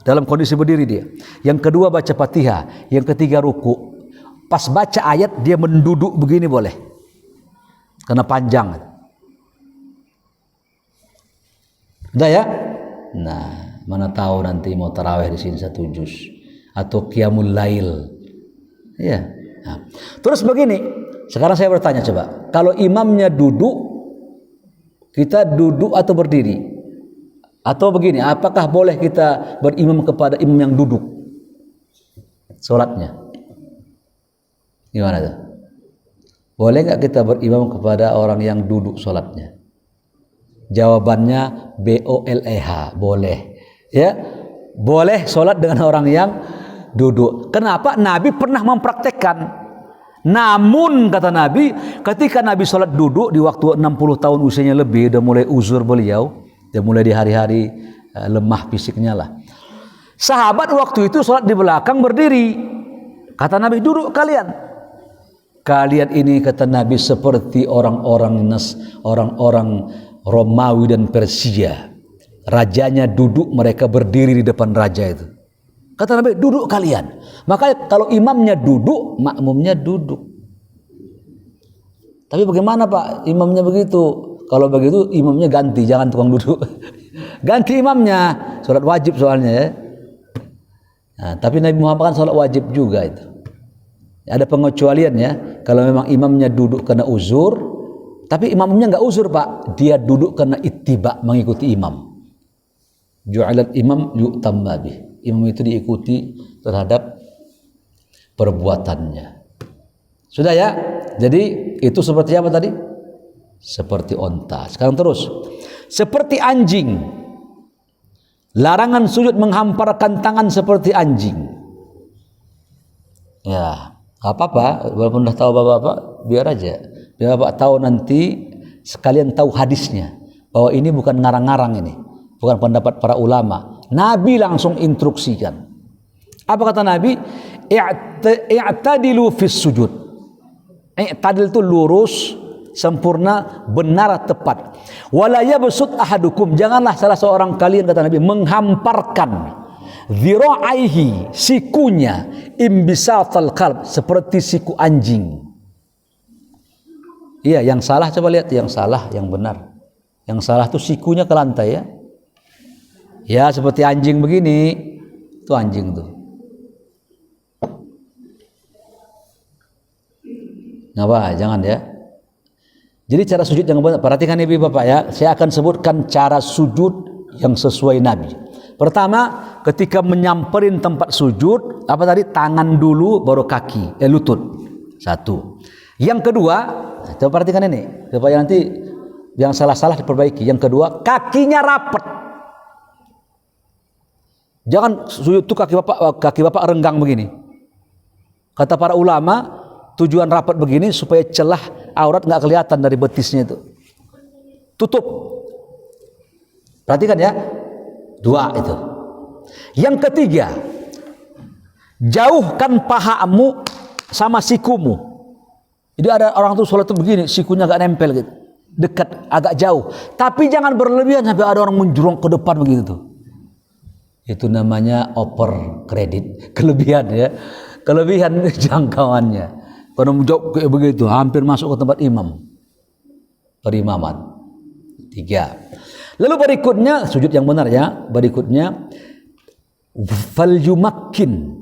dalam kondisi berdiri dia. Yang kedua baca Fatihah, yang ketiga ruku. Pas baca ayat dia menduduk begini boleh, karena panjang. Udah ya? Nah, mana tahu nanti mau tarawih di sini 1 juz atau qiyamul lail. Ya. Nah, terus begini, sekarang saya bertanya coba, kalau imamnya duduk, kita duduk atau berdiri? Atau begini, apakah boleh kita berimam kepada imam yang duduk sholatnya? Gimana tuh? Boleh nggak kita berimam kepada orang yang duduk sholatnya? Jawabannya BOLEH, boleh. Ya, boleh sholat dengan orang yang duduk. Kenapa? Nabi pernah mempraktekkan. Namun kata Nabi, ketika Nabi sholat duduk di waktu 60 tahun usianya lebih, udah mulai uzur beliau, udah mulai di hari-hari lemah fisiknya lah. Sahabat waktu itu sholat di belakang berdiri. Kata Nabi, duduk kalian. kalian ini kata Nabi seperti orang-orang Romawi dan Persia. Rajanya duduk, mereka berdiri di depan raja itu. Kata Nabi, duduk kalian. Makanya kalau imamnya duduk, makmumnya duduk. Tapi bagaimana Pak, imamnya begitu? Kalau begitu imamnya ganti, jangan tukang duduk. Ganti imamnya, sholat wajib soalnya ya. Nah, tapi Nabi Muhammad kan sholat wajib juga itu. Ada pengecualian ya, kalau memang imamnya duduk karena uzur, tapi imamnya nggak uzur Pak, dia duduk karena ittiba, mengikuti imam. Ju'alat imam yu'tamma bih. Imam itu diikuti terhadap perbuatannya. Sudah ya? Jadi itu seperti apa tadi? Seperti onta. Sekarang terus. Seperti anjing. Larangan sujud menghamparkan tangan seperti anjing. Ya, apa-apa, walaupun dah tahu Bapak-bapak, biar aja. Biar Bapak tahu nanti, sekalian tahu hadisnya. Bahwa ini bukan ngarang-ngarang ini. Bukan pendapat para ulama. Nabi langsung instruksikan. Apa kata Nabi? I'tadilu fis sujud. I'tadil itu lurus, sempurna, benar, tepat. Wala yabsut ahadukum, janganlah salah seorang kalian kata Nabi menghamparkan dhira'aihi, sikunya, imbisatal qalb, seperti siku anjing. Iya, yang salah coba lihat, yang salah, yang benar. Yang salah itu sikunya ke lantai ya. Ya seperti anjing begini, itu anjing tuh. Nggak, jangan ya. Jadi cara sujud yang benar, perhatikan ibu bapak ya. Saya akan sebutkan cara sujud yang sesuai Nabi. Pertama, ketika menyamperin tempat sujud, apa tadi? Tangan dulu, baru kaki, lutut. Satu. Yang kedua, coba perhatikan ini, supaya nanti yang salah-salah diperbaiki. Yang kedua, kakinya rapat. Jangan sujud tuh kaki bapak renggang begini. Kata para ulama, tujuan rapat begini supaya celah aurat nggak kelihatan dari betisnya itu. Tutup. Perhatikan ya. Dua itu. Yang ketiga, jauhkan pahamu sama sikumu. Jadi ada orang tuh sholat tuh begini, sikunya agak nempel gitu, dekat, agak jauh. Tapi jangan berlebihan sampai ada orang menjurong ke depan begitu tuh. Itu namanya over kredit, kelebihan ya, kelebihan jangkauannya. Kalau menjauh kayak begitu, hampir masuk ke tempat imam, perimaman. Tiga. Lalu berikutnya sujud yang benar ya. Berikutnya falyumakkin,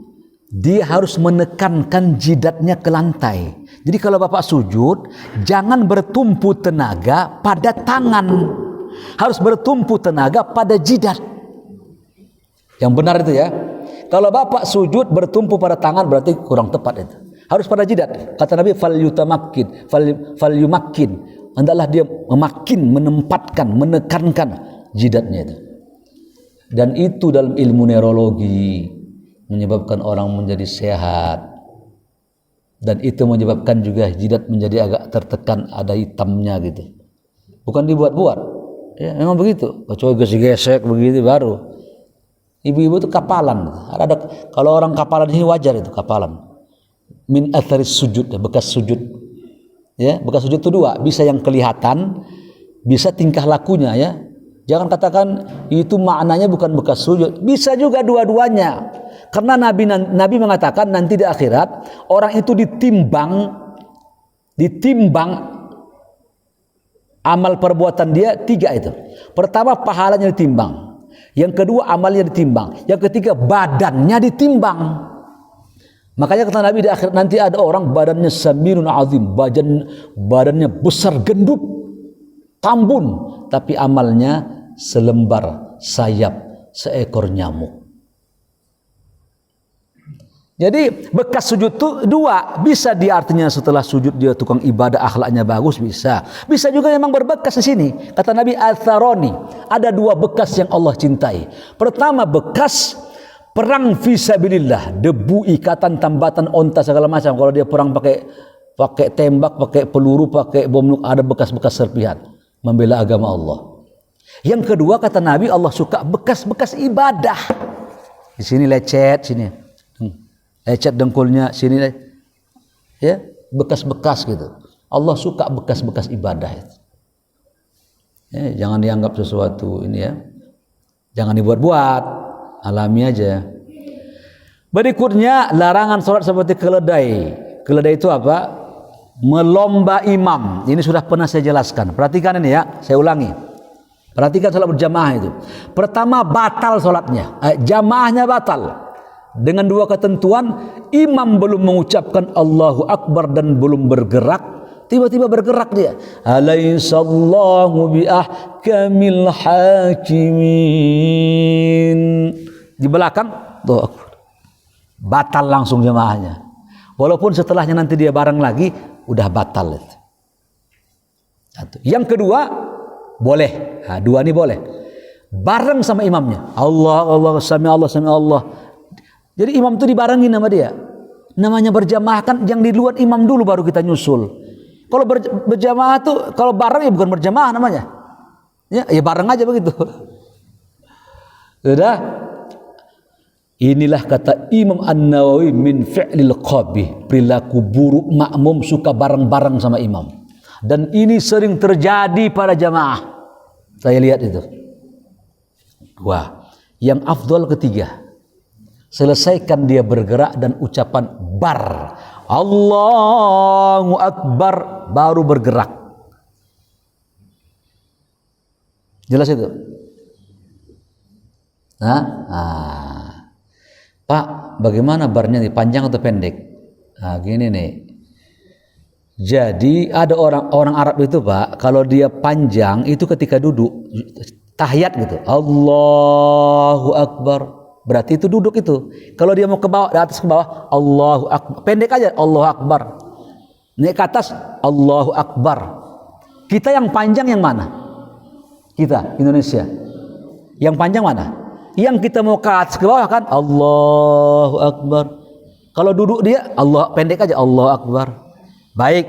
dia harus menekankan jidatnya ke lantai. Jadi kalau bapak sujud, jangan bertumpu tenaga pada tangan, harus bertumpu tenaga pada jidat. Yang benar itu ya. Kalau bapak sujud bertumpu pada tangan berarti kurang tepat itu. Harus pada jidat. Kata Nabi falyumakkin. Hendaklah dia menempatkan, menekankan jidatnya itu. Dan itu dalam ilmu neurologi menyebabkan orang menjadi sehat. Dan itu menyebabkan juga jidat menjadi agak tertekan, ada hitamnya gitu. Bukan dibuat-buat. Ya, memang begitu. Kecuali gesek-gesek begitu baru. Ibu-ibu itu kapalan. Ada kalau orang kapalan ini wajar itu kapalan. Min atharis sujud, bekas sujud. Ya, bekas sujud itu dua, bisa yang kelihatan, bisa tingkah lakunya ya. Jangan katakan itu maknanya bukan bekas sujud. Bisa juga dua-duanya. Karena Nabi mengatakan nanti di akhirat orang itu ditimbang amal perbuatan dia tiga itu. Pertama pahalanya ditimbang. Yang kedua amalnya ditimbang. Yang ketiga badannya ditimbang. Makanya kata Nabi di akhirat nanti ada orang badannya samirun azim, badannya besar gendut, tambun, tapi amalnya selembar sayap seekor nyamuk. Jadi bekas sujud itu dua, bisa dia artinya setelah sujud dia tukang ibadah akhlaknya bagus, bisa juga memang berbekas di sini. Kata Nabi atharoni, ada dua bekas yang Allah cintai. Pertama bekas perang fisabilillah, debu, ikatan, tambatan, onta segala macam. Kalau dia perang pakai tembak, pakai peluru, pakai bom, ada bekas-bekas serpihan membela agama Allah. Yang kedua kata Nabi Allah suka bekas-bekas ibadah. Di sini lecet, sini lecet dengkulnya, sini ya. bekas-bekas gitu. Allah suka bekas-bekas ibadah itu. Jangan dianggap sesuatu ini ya. Jangan dibuat-buat, alami aja. Berikutnya larangan sholat seperti keledai. Keledai itu apa? Melomba imam. Ini sudah pernah saya jelaskan. Perhatikan ini ya, saya ulangi. Perhatikan sholat berjamaah itu. Pertama, batal sholatnya, jamaahnya batal. Dengan dua ketentuan, imam belum mengucapkan Allahu Akbar dan belum bergerak, tiba-tiba bergerak dia. Alaihissallahu biahkamil hakimin. Di belakang, tuh, batal langsung jamaahnya. Walaupun setelahnya nanti dia bareng lagi, udah batal itu. Satu. Yang kedua, boleh. Nah, dua ini boleh. Bareng sama imamnya. Allah, sami Allah, sami Allah. Jadi imam itu dibarengin sama dia. Namanya berjamaah kan yang di luar imam dulu baru kita nyusul. Kalau berjamaah tuh kalau bareng ya bukan berjamaah namanya. Ya bareng aja begitu. Sudah. Inilah kata Imam An-Nawawi min fi'lil qabih, perilaku buruk makmum suka bareng-bareng sama imam. Dan ini sering terjadi pada jamaah. Saya lihat itu. Wah, yang afdal ketiga. Selesaikan dia bergerak dan ucapan bar. Allahu Akbar baru bergerak. Jelas itu? Pak, bagaimana barnya nih? Panjang atau pendek? Nah, gini nih. Jadi ada orang Arab itu Pak, kalau dia panjang itu ketika duduk tahiyat gitu. Allahu Akbar. Berarti itu duduk itu. Kalau dia mau ke bawah, dari atas ke bawah, Allahu Akbar. Pendek aja, Allahu Akbar. Naik ke atas, Allahu Akbar. Kita yang panjang yang mana? Kita, Indonesia. Yang panjang mana? Yang kita mau ke atas ke bawah kan, Allahu Akbar. Kalau duduk dia, Allah pendek aja, Allahu Akbar. Baik.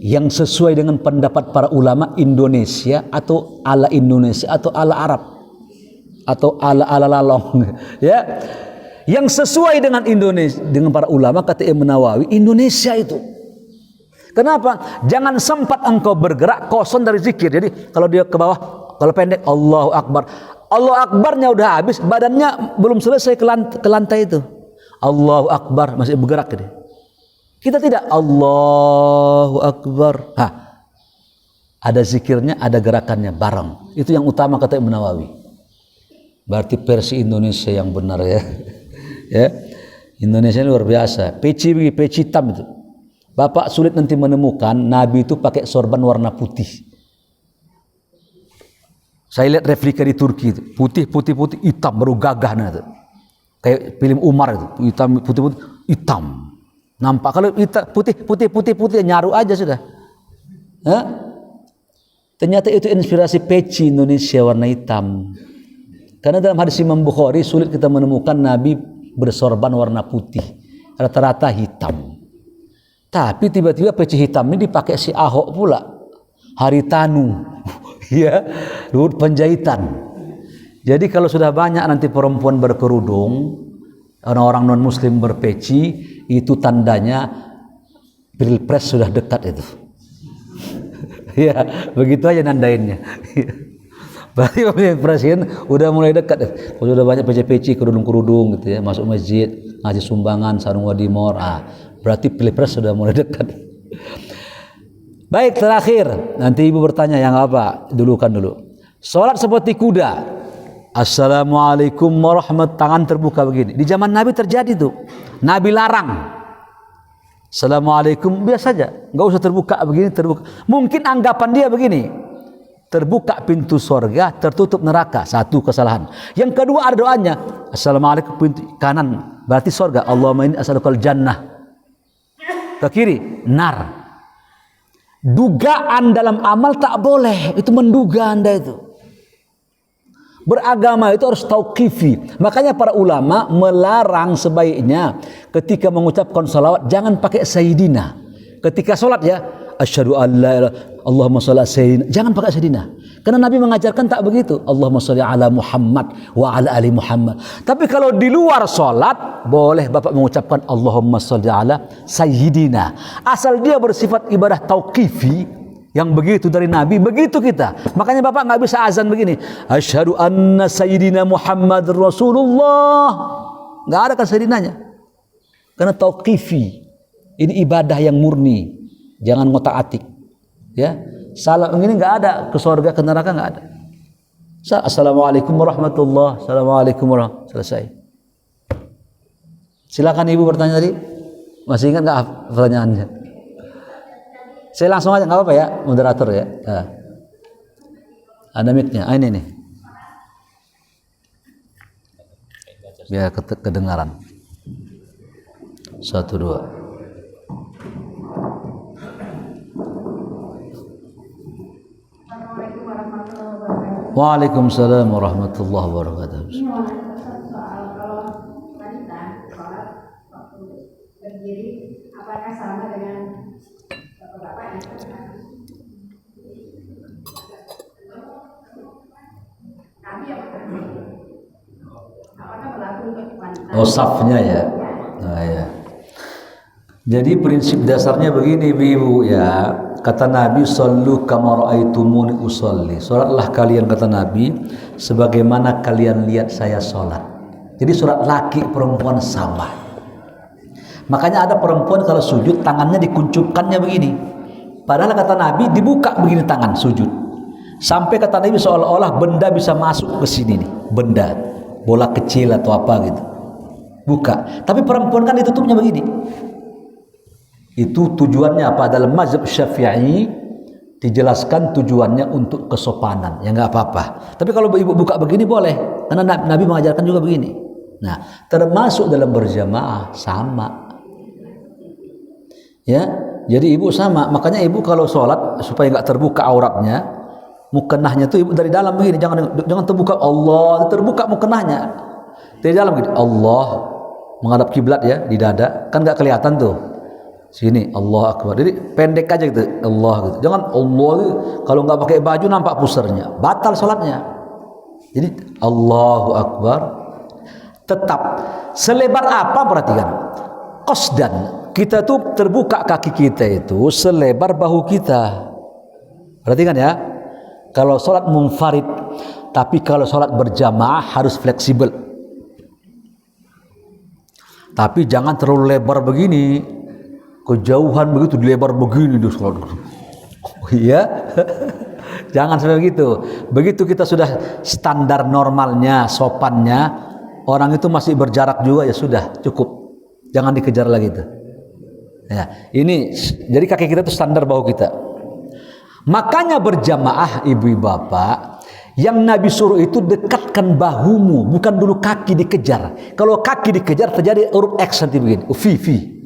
Yang sesuai dengan pendapat para ulama Indonesia atau ala Indonesia atau ala Arab. Atau ala lalong ya, yang sesuai dengan Indonesia, dengan para ulama kata Imam Nawawi, Indonesia itu. Kenapa? Jangan sempat engkau bergerak kosong dari zikir. Jadi kalau dia ke bawah, kalau pendek Allahu Akbar, Allahu Akbarnya udah habis, badannya belum selesai ke lantai itu. Allahu Akbar masih bergerak gitu. Kita tidak Allahu Akbar. Ada zikirnya, ada gerakannya bareng. Itu yang utama kata Imam Nawawi. Berarti versi Indonesia yang benar ya. Ya. Indonesia ini luar biasa. Peci hitam itu. Bapak sulit nanti menemukan Nabi itu pakai sorban warna putih. Saya lihat replika di Turki itu. Putih, hitam baru gagah itu. Kayak film Umar itu. Hitam, putih, hitam. Nampak kalau hitam, putih nyaru aja sudah. Ternyata itu inspirasi peci Indonesia warna hitam. Karena dalam hadis Imam Bukhari sulit kita menemukan Nabi bersorban warna putih, rata-rata hitam. Tapi tiba-tiba peci hitam ini dipakai si Ahok pula, Haritanu, ya, Luhut Panjaitan. Jadi kalau sudah banyak nanti perempuan berkerudung, orang-orang non Muslim berpeci, itu tandanya pilpres sudah dekat itu. Ya, begitu aja nandainnya. Berarti presiden udah mulai dekat. Kalau sudah banyak peci-peci, kerudung-kerudung gitu ya, masuk masjid, ngasih sumbangan, sarung wadimor, berarti pilpres sudah mulai dekat. Baik, terakhir, nanti ibu bertanya yang apa? Dulu. Salat seperti kuda. Assalamualaikum warahmatullahi, tangan terbuka begini. Di zaman Nabi terjadi tuh. Nabi larang. Assalamualaikum biasa saja, nggak usah terbuka begini, terbuka. Mungkin anggapan dia begini. Terbuka pintu sorga, tertutup neraka. Satu kesalahan. Yang kedua ada doanya. Assalamualaikum pintu kanan, berarti sorga. Allahumma inni as'alukal jannah. Ke kiri, nar. Dugaan dalam amal tak boleh. Itu menduga Anda itu. Beragama itu harus tauqifi. Makanya para ulama melarang sebaiknya ketika mengucapkan salawat jangan pakai sayyidina. Ketika sholat ya, asyhadu an la ilaha Allahumma shalli ala sayyidina. Jangan pakai sayyidina. Karena Nabi mengajarkan tak begitu. Allahumma sholli ala Muhammad wa ala ali Muhammad. Tapi kalau di luar sholat, boleh Bapak mengucapkan Allahumma sholli ala Sayyidina. Asal dia bersifat ibadah tauqifi, yang begitu dari Nabi, begitu kita. Makanya Bapak nggak bisa azan begini. Asyhadu anna Sayyidina Muhammad Rasulullah. Nggak ada kan Sayyidinanya. Karena tauqifi. Ini ibadah yang murni. Jangan ngotak-atik. Ya. Salah ini nggak ada, ke surga ke neraka nggak ada. Assalamualaikum warahmatullah, assalamualaikum warahmatullah, selesai. Silakan Ibu bertanya tadi, masih ingat nggak pertanyaannya? Saya langsung aja, nggak apa-apa ya, moderator ya. Nah. Ada mic-nya, ini nih, biar kedengaran. 1, 2. Waalaikumsalam warahmatullahi wabarakatuh. Ini mau nanya soal kalau wanita sholat waktu berdiri, apakah sama dengan bapak-bapak yang kami apakah berlaku untuk wanita? Oh, safnya ya. Nah, ya. Jadi prinsip dasarnya begini Ibu ya. Kata Nabi, "Shallu kama ra'aitumuni usolli." Salatlah kalian, kata Nabi, sebagaimana kalian lihat saya salat. Jadi salat laki perempuan sama. Makanya ada perempuan kalau sujud tangannya dikuncupkannya begini. Padahal kata Nabi dibuka begini tangan sujud. Sampai kata Nabi seolah-olah benda bisa masuk ke sini nih, benda, bola kecil atau apa gitu. Buka. Tapi perempuan kan ditutupnya begini. Itu tujuannya apa? Dalam mazhab Syafi'i dijelaskan tujuannya untuk kesopanan. Ya nggak apa-apa. Tapi kalau ibu buka begini boleh, karena Nabi mengajarkan juga begini. Nah, termasuk dalam berjamaah sama. Ya, jadi ibu sama. Makanya ibu kalau sholat supaya nggak terbuka auratnya, mukenahnya tuh ibu dari dalam begini. Jangan terbuka Allah, terbuka mukenahnya dari dalam gitu. Allah menghadap kiblat ya di dada, kan nggak kelihatan tuh. Sini Allah Akbar. Jadi pendek aja gitu Allah gitu. Jangan Allah gitu. Kalau nggak pakai baju nampak pusernya, batal sholatnya. Jadi Allahu Akbar. Tetap selebar apa, perhatikan. Qasdan, kita tuh terbuka kaki kita itu selebar bahu kita. Perhatikan ya. Kalau sholat munfarid, tapi kalau sholat berjamaah harus fleksibel. Tapi jangan terlalu lebar begini. Kejauhan begitu dilebar begini dia sholat. Oh iya. Jangan sampai begitu. Begitu kita sudah standar normalnya, sopannya, orang itu masih berjarak juga ya sudah cukup. Jangan dikejar lagi itu. Ya, ini jadi kaki kita itu standar bahu kita. Makanya berjamaah ibu bapak, yang Nabi suruh itu dekatkan bahumu, bukan dulu kaki dikejar. Kalau kaki dikejar terjadi huruf X nanti begini. Fi.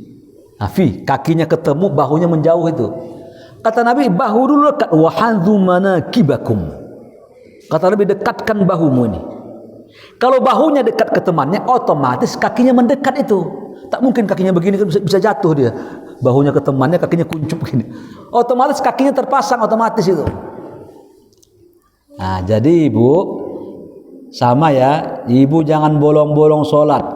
Nah, kakinya ketemu, bahunya menjauh itu. Kata Nabi, bahu dulu dekat. Wahadhu manakibakum. Kata Nabi, dekatkan bahumu ini. Kalau bahunya dekat ke temannya, otomatis kakinya mendekat itu. Tak mungkin kakinya begini, bisa jatuh dia. Bahunya ke temannya, kakinya kuncup begini. Otomatis kakinya terpasang, otomatis itu. Nah, jadi ibu, sama ya, ibu jangan bolong-bolong sholat.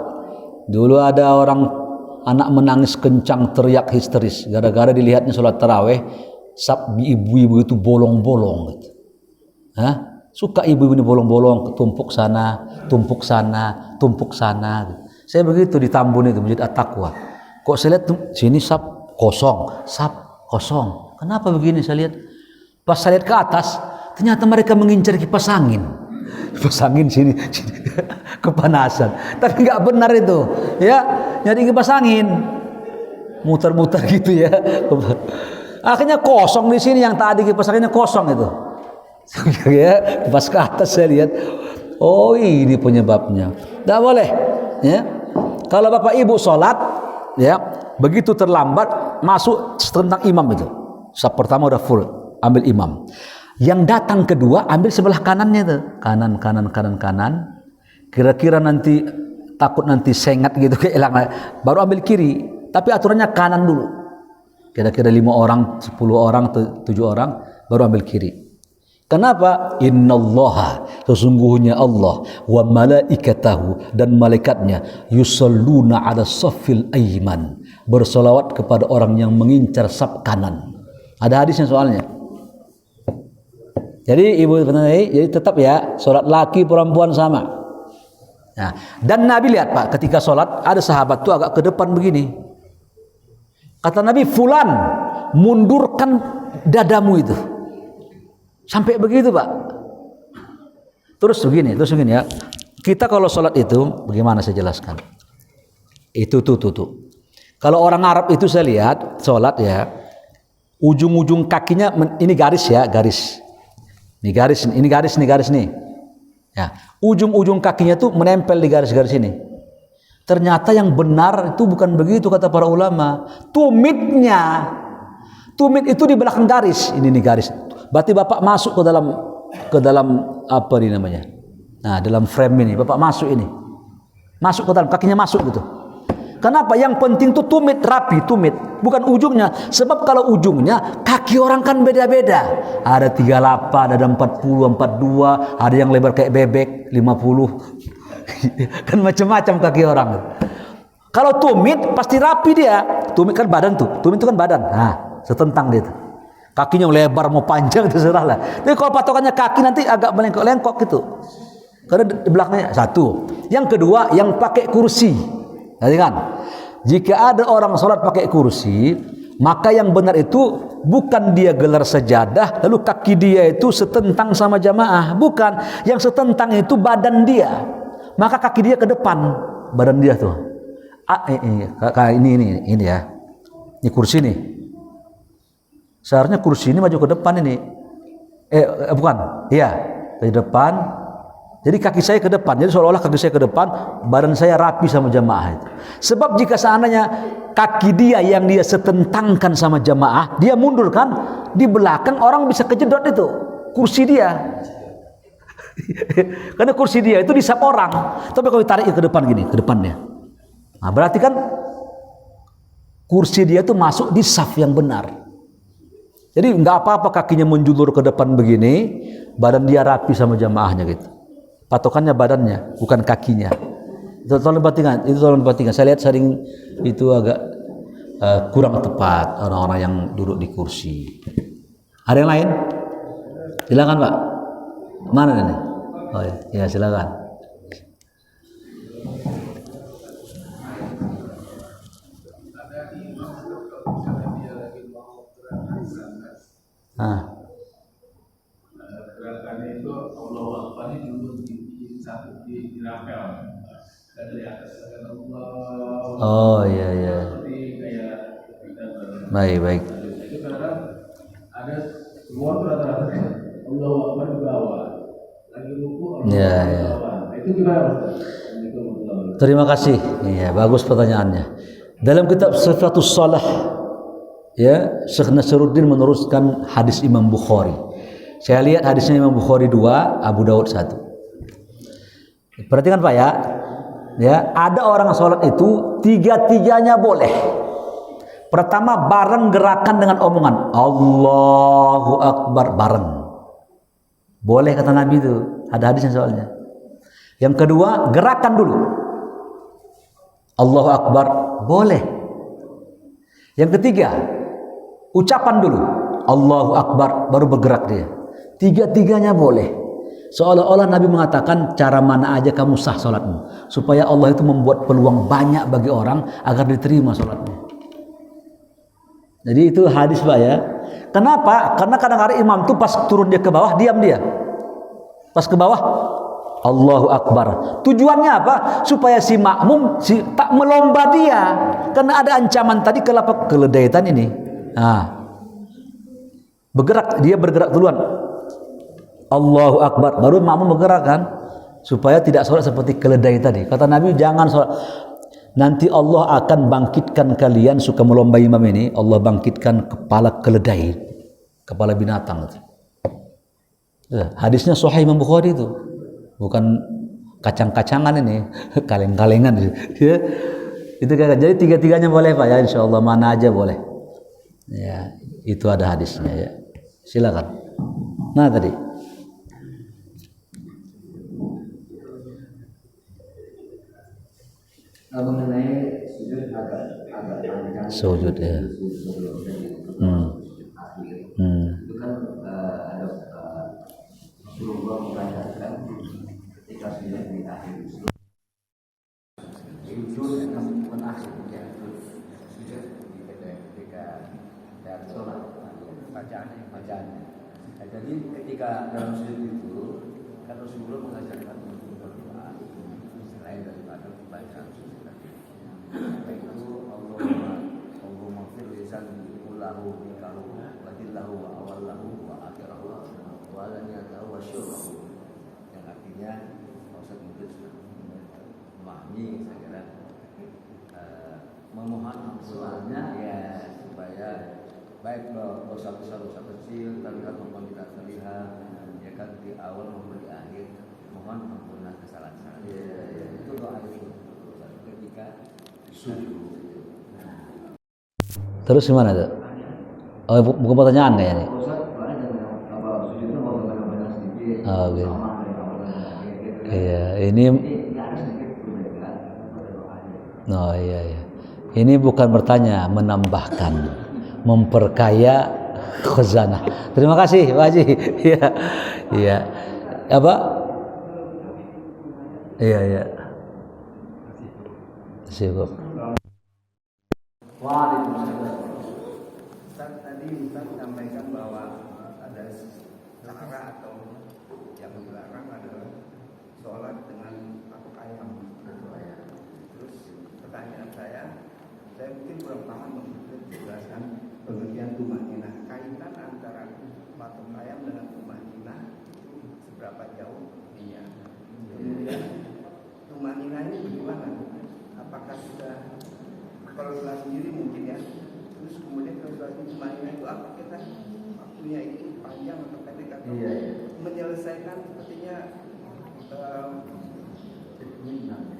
Dulu ada orang anak menangis kencang, teriak histeris gara-gara dilihatnya sholat taraweh, ibu-ibu itu bolong-bolong gitu. Hah? Suka ibu-ibu ini bolong-bolong, tumpuk sana gitu. Saya begitu di Tambun itu Masjid At-Taqwa. Kok saya lihat sini sap kosong. Kenapa begini saya lihat? Pas saya lihat ke atas, ternyata mereka mengincar kipas angin. Kipas angin sini. Kepanasan. Tapi nggak benar itu. Ya, nyari kipas angin. Muter-muter gitu ya. Akhirnya kosong di sini, yang tadi kipas anginnya kosong itu. Ya, pas ke atas saya lihat, oh ini penyebabnya. Nggak boleh. Ya. Kalau bapak ibu sholat, ya begitu terlambat masuk tentang imam itu. Saf pertama udah full, ambil imam. Yang datang kedua ambil sebelah kanannya tuh, kanan. Kira-kira nanti takut nanti sengat gitu kehilangan, baru ambil kiri. Tapi aturannya kanan dulu. Kira-kira 5 orang, 10 orang, 7 orang, baru ambil kiri. Kenapa? Innallaha, sesungguhnya Allah, wa malaikatahu, dan malaikatnya, yusalluna ala saffil aiman, bersolawat kepada orang yang mengincar saf kanan. Ada hadisnya soalnya. Jadi ibu jadi tetap ya, sholat laki perempuan sama. Nah, dan Nabi lihat Pak, ketika sholat ada sahabat tuh agak ke depan begini. Kata Nabi, fulan, mundurkan dadamu itu. Sampai begitu Pak. Terus begini ya. Kita kalau sholat itu, bagaimana saya jelaskan? Itu tuh. Kalau orang Arab itu saya lihat sholat ya, ujung-ujung kakinya ini garis ya, garis. Ini garis nih. Ya, ujung-ujung kakinya tuh menempel di garis-garis ini. Ternyata yang benar itu bukan begitu kata para ulama. Tumit itu di belakang garis. Ini nih garis. Berarti Bapak masuk ke dalam apa ini namanya? Nah, dalam frame ini Bapak masuk ini. Masuk ke dalam, kakinya masuk gitu. Kenapa? Yang penting tuh tumit, bukan ujungnya. Sebab kalau ujungnya, kaki orang kan beda-beda. Ada 38, ada 40, 42, ada yang lebar kayak bebek, 50. Kan macam-macam kaki orang. Kalau tumit pasti rapi dia. Tumit kan badan tuh. Tumit itu kan badan. Nah, setentang dia tuh. Kakinya lebar mau panjang terserah lah. Tapi kalau patokannya kaki nanti agak melengkok-lengkok gitu. Karena di belakangnya satu. Yang kedua, yang pakai kursi. Jadi kan, jika ada orang sholat pakai kursi, maka yang benar itu bukan dia gelar sajadah, lalu kaki dia itu setentang sama jamaah. Bukan, yang setentang itu badan dia. Maka kaki dia ke depan, badan dia tuh. Ini ya. Ini kursi nih. Seharusnya kursi ini maju ke depan ini. Bukan. Iya, ke depan. Jadi kaki saya ke depan. Jadi seolah-olah kaki saya ke depan, badan saya rapi sama jamaah itu. Sebab jika seandainya kaki dia yang dia setentangkan sama jamaah, dia mundur kan, di belakang orang bisa kejedot itu kursi dia. Karena kursi dia itu disap orang. Tapi kalau ditarik ke depan gini, ke depannya. Nah, berarti kan kursi dia itu masuk di saf yang benar. Jadi nggak apa-apa kakinya menjulur ke depan begini, badan dia rapi sama jamaahnya gitu. Patokannya badannya, bukan kakinya. Itu tolong perhatikan. Saya lihat sering itu agak kurang tepat orang-orang yang duduk di kursi. Ada yang lain? Silakan Pak. Mana ini? Oh ya, silakan. Gerakannya itu Allahu Akbar dulu di rapel dari atas Allah. Oh iya. Seperti kayak kita Baik. itu kadang ada semua rata-rata Allahu Akbar di bawah. Lagi ruku Allahu Akbar di bawah. Nah, itu gimana Ustaz? Terima kasih. Iya, bagus pertanyaannya. Dalam kitab Sifatus Shalah ya, Syekh Nasruddin meneruskan hadis Imam Bukhari. Saya lihat hadisnya Imam Bukhari 2, Abu Daud 1. Perhatikan Pak ya. Ya, ada orang sholat itu tiga-tiganya boleh. Pertama, bareng gerakan dengan omongan Allahu Akbar, bareng. Boleh kata Nabi itu. Ada hadisnya soalnya. Yang kedua, gerakan dulu. Allahu Akbar, boleh. Yang ketiga, ucapan dulu. Allahu Akbar, baru bergerak dia. Tiga-tiganya boleh. Seolah-olah Nabi mengatakan cara mana aja kamu sah sholatmu, supaya Allah itu membuat peluang banyak bagi orang agar diterima sholatnya. Jadi itu hadis Pak ya. Kenapa? Karena kadang-kadang imam tuh pas turun dia ke bawah, diam dia. Pas ke bawah, Allahu Akbar. Tujuannya apa? Supaya si makmum tak melomba dia. Karena ada ancaman tadi keledaitan ini. Nah, dia bergerak duluan. Allahu Akbar, baru makmum bergerak kan, supaya tidak sholat seperti keledai tadi. Kata Nabi, jangan sholat. Nanti Allah akan bangkitkan kalian, suka melombai imam ini, Allah bangkitkan kepala keledai, kepala binatang. Hadisnya Sahih Imam Bukhari itu, bukan kacang-kacangan ini, kaleng-kalengan. Itu kan. Jadi tiga-tiganya boleh Pak ya, insya Allah mana aja boleh. Ya, itu ada hadisnya ya. Silakan. Nah tadi. sujud ya. Itu kan ada Rasulullah mengajarkan ketika sudah di akhir sujud akan menakhir ya sujud ketika dan sholat bacaannya. Nah, jadi ketika dalam sujud itu kan Rasulullah mengajarkan untuk berdoa selain daripada bacaan sujud tadi. Itu Allahumma fir lisan ulahu bikahu wadillahu wa awallahu wa akhirahu wa alaniyatahu wa syurrahu, yang artinya Ustaz mungkin sudah memahami, saya kira memohon ampunannya ya, supaya baik dosa besar dosa kecil terlihat maupun tidak terlihat, ya kan, di awal maupun di akhir mohon ampunan kesalahan-kesalahan. Itu doa itu ketika sujud. Terus gimana tuh? Oh, bukan pertanyaan kayaknya. Oh, gitu. Iya, ini. Oh iya. Ini bukan bertanya, menambahkan, memperkaya khazanah. Terima kasih, Pak Haji. Iya. Apa? Iya. Cukup. Waalaikumsalam. Ustaz tadi Ustaz sampaikan bahwa ada cara atau yang dilarang adalah sholat dengan patok ayam. Terus pertanyaan saya mungkin kurang paham untuk menjelaskan pengertian tumaninah. Kaitan antara patok ayam dengan tumaninah seberapa jauh? Iya. Kemudian tumaninah ini bagaimana? Apakah sudah kalau sholat sendiri mungkin ya, terus kemudian kalau sholat tumaninah itu apa kita waktunya itu panjang atau pendek atau menyelesaikan sepertinya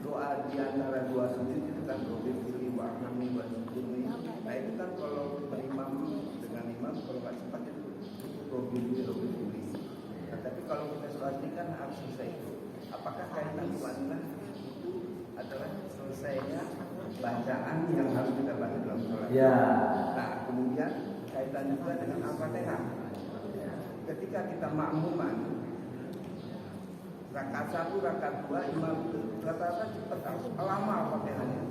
doa di antara dua sujud itu kan Robbil Fili wa Arhamni wa Sujudni. Nah itu kan kalau berimam dengan imam kalau nggak cepat itu Robbil Fili. Nah, tapi kalau kita sholat ini kan harus selesai itu. Apakah kaitan tumaninah itu adalah selesainya bacaan yang harus kita baca dalam sholat? Ya. Nah kemudian kaitan juga dengan Al-Fatihah. Ketika kita makmuman rakaat 1, rakaat 2, imam itu rata-rata cepat lama Al-Fatihahnya,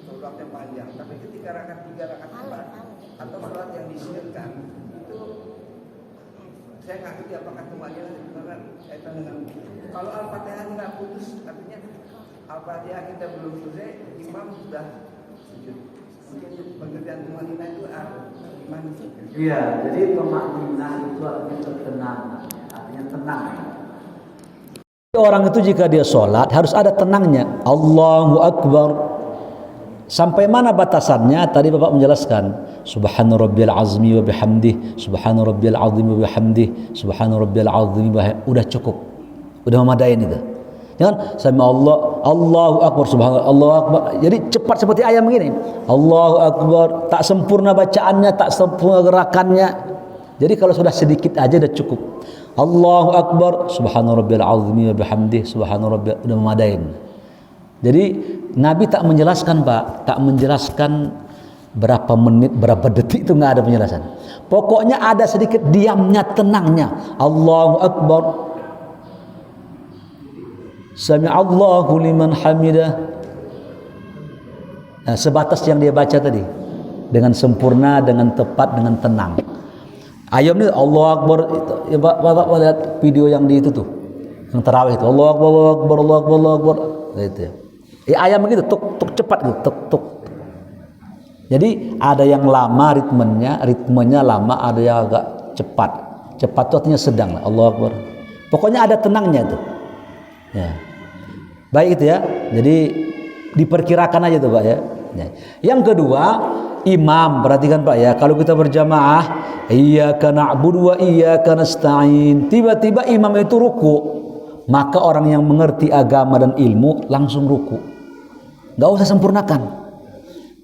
sholatnya panjang. Tapi ketika rakaat 3, rakaat 4 atau sholat yang disirkan itu saya nggak ngerti apakah tumaninah karena kaitan dengan kalau Al-Fatihahnya nggak putus, artinya Al-Fatihah kita belum selesai, imam sudah sujud. Mungkin pengertian tumaninah itu gimana? Iya, jadi tumaninah itu artinya ketenangan, artinya tenang. Orang itu jika dia sholat harus ada tenangnya. Allahu Akbar. Sampai mana batasannya? Tadi Bapak menjelaskan. Subhana rabbiyal azmi wa bihamdih, subhana rabbiyal azim wa bihamdih, subhana rabbiyal azim wa bihamdih. Udah cukup. Udah memadain itu. Jangan sama Allahu Akbar, subhanallah, Allahu Akbar. Jadi cepat seperti ayam begini. Allahu Akbar, tak sempurna bacaannya, tak sempurna gerakannya. Jadi kalau sudah sedikit aja udah cukup. Allahu Akbar, subhana rabbiyal azimi wa bihamdih, subhana rabbiyal, udah memadain. Jadi Nabi tak menjelaskan, Pak, tak menjelaskan berapa menit, berapa detik, itu nggak ada penjelasan. Pokoknya ada sedikit diamnya, tenangnya. Allahu Akbar. Sami'allahu liman hamidah. Nah, sebatas yang dia baca tadi, dengan sempurna, dengan tepat, dengan tenang. Ayam ini Allahu Akbar, ya, Bapak lihat video yang di itu tuh, yang tarawih itu, Allahu Akbar, Allahu Akbar, Allahu Akbar, Allahu Akbar, gitu ya. Ayam begitu, tuk cepat gitu, tuk. Jadi ada yang lama ritmenya lama, ada yang agak cepat. Cepat itu artinya sedang, Allahu Akbar. Pokoknya ada tenangnya itu. Ya. Baik itu ya. Jadi diperkirakan aja tuh, Pak ya. Yang kedua, imam, perhatikan Pak ya, kalau kita berjamaah, iyyaka na'budu wa iyyaka nasta'in, tiba-tiba imam itu ruku, maka orang yang mengerti agama dan ilmu langsung ruku. Gak usah sempurnakan.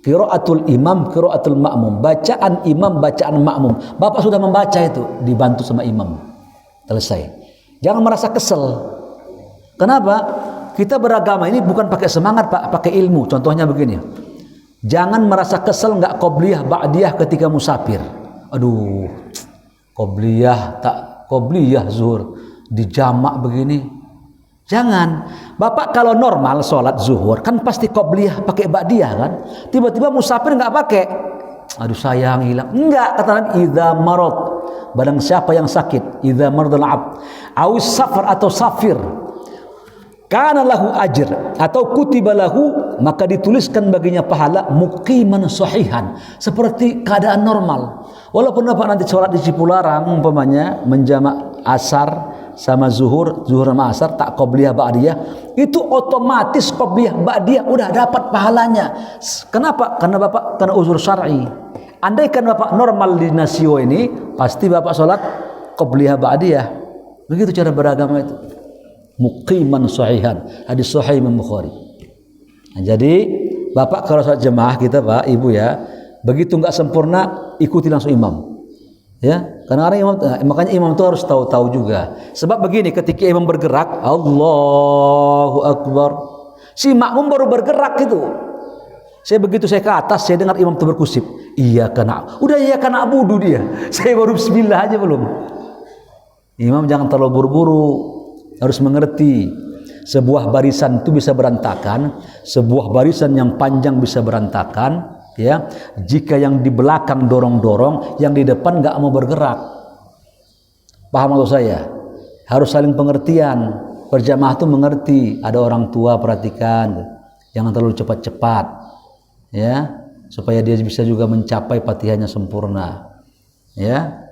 Qiraatul imam, qiraatul ma'mum, bacaan imam, bacaan makmum. Bapak sudah membaca itu, dibantu sama imam. Selesai. Jangan merasa kesel. Kenapa? Kita beragama ini bukan pakai semangat, Pak, pakai ilmu. Contohnya begini. Jangan merasa kesel nggak qobliyah ba'diyah ketika musafir. Aduh, qobliyah tak qobliyah zuhur di jamak begini. Jangan. Bapak kalau normal sholat zuhur kan pasti qobliyah pakai ba'diyah kan. Tiba-tiba musafir nggak pakai. Aduh sayang hilang. Enggak, kata Nabi, idza marad. Barang siapa yang sakit, idza maradul abd, awis safar atau safir, kana lahu ajr atau kutiba lahu, maka dituliskan baginya pahala muqiman sahihan, seperti keadaan normal. Walaupun Bapak nanti sholat di Cipularang umpamanya menjamak asar sama zuhur sama asar tak qobliyah ba'diyah, itu otomatis qobliyah ba'diyah udah dapat pahalanya. Kenapa? Karena Bapak kena uzur syar'i. Andaikan Bapak normal di Nasio ini, pasti Bapak sholat qobliyah ba'diyah. Begitu cara beragama itu. Muqiman sahihan. Hadis sahih Imam Bukhari. Nah, jadi Bapak kalau sholat jemaah kita Pak, Ibu ya, begitu nggak sempurna ikuti langsung imam. Ya, karena imam, makanya imam itu harus tahu-tahu juga. Sebab begini, ketika imam bergerak, Allahu Akbar, si makmum baru bergerak itu. Begitu saya ke atas, saya dengar imam itu berkusip, iya kena, udah iya kena abudu dia. Saya baru bismillah aja belum. Imam jangan terlalu buru-buru, harus mengerti. Sebuah barisan itu bisa berantakan, sebuah barisan yang panjang bisa berantakan, ya. Jika yang di belakang dorong-dorong, yang di depan nggak mau bergerak. Paham maksud saya? Harus saling pengertian. Berjamaah itu mengerti. Ada orang tua perhatikan, jangan terlalu cepat-cepat. Ya, supaya dia bisa juga mencapai Fatihahnya sempurna. Ya,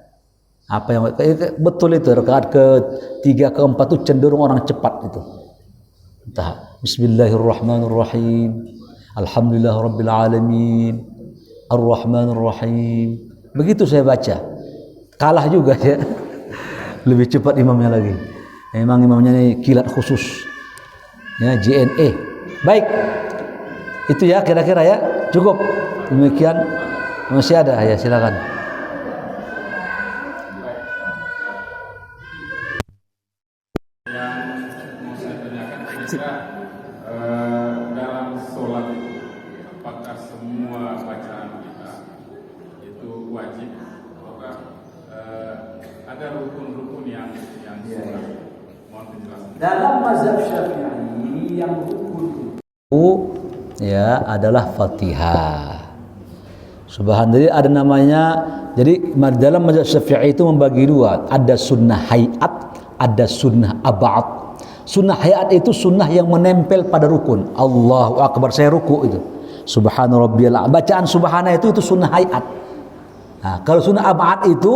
apa yang betul itu rakaat ke-3 ke-4 itu cenderung orang cepat itu. Entah Bismillahirrahmanirrahim, Alhamdulillahirabbil alamin, Ar-Rahmanirrahim. Begitu saya baca. Kalah juga ya. Lebih cepat imamnya lagi. Memang imamnya ini kilat khusus. Ya, JNE. Baik. Itu ya kira-kira ya, cukup. Demikian, masih ada ya, silakan. Yang mau saya tanyakan ketika dalam sholat itu, apakah semua bacaan kita itu wajib ataukah ada rukun-rukun yang sunnah? Mohon penjelasan. Dalam mazhab Syafi'i yang rukun Ya adalah Fatihah. Subhanallah, ada namanya. Jadi dalam mazhab Syafi'i itu membagi dua, ada sunnah hayat, ada sunnah ab'ad. Sunnah hayat itu sunnah yang menempel pada rukun. Allahu Akbar, saya ruku itu Subhana rabbiyal a'la. Bacaan subhana itu sunnah hayat. Nah, kalau sunnah ab'ad itu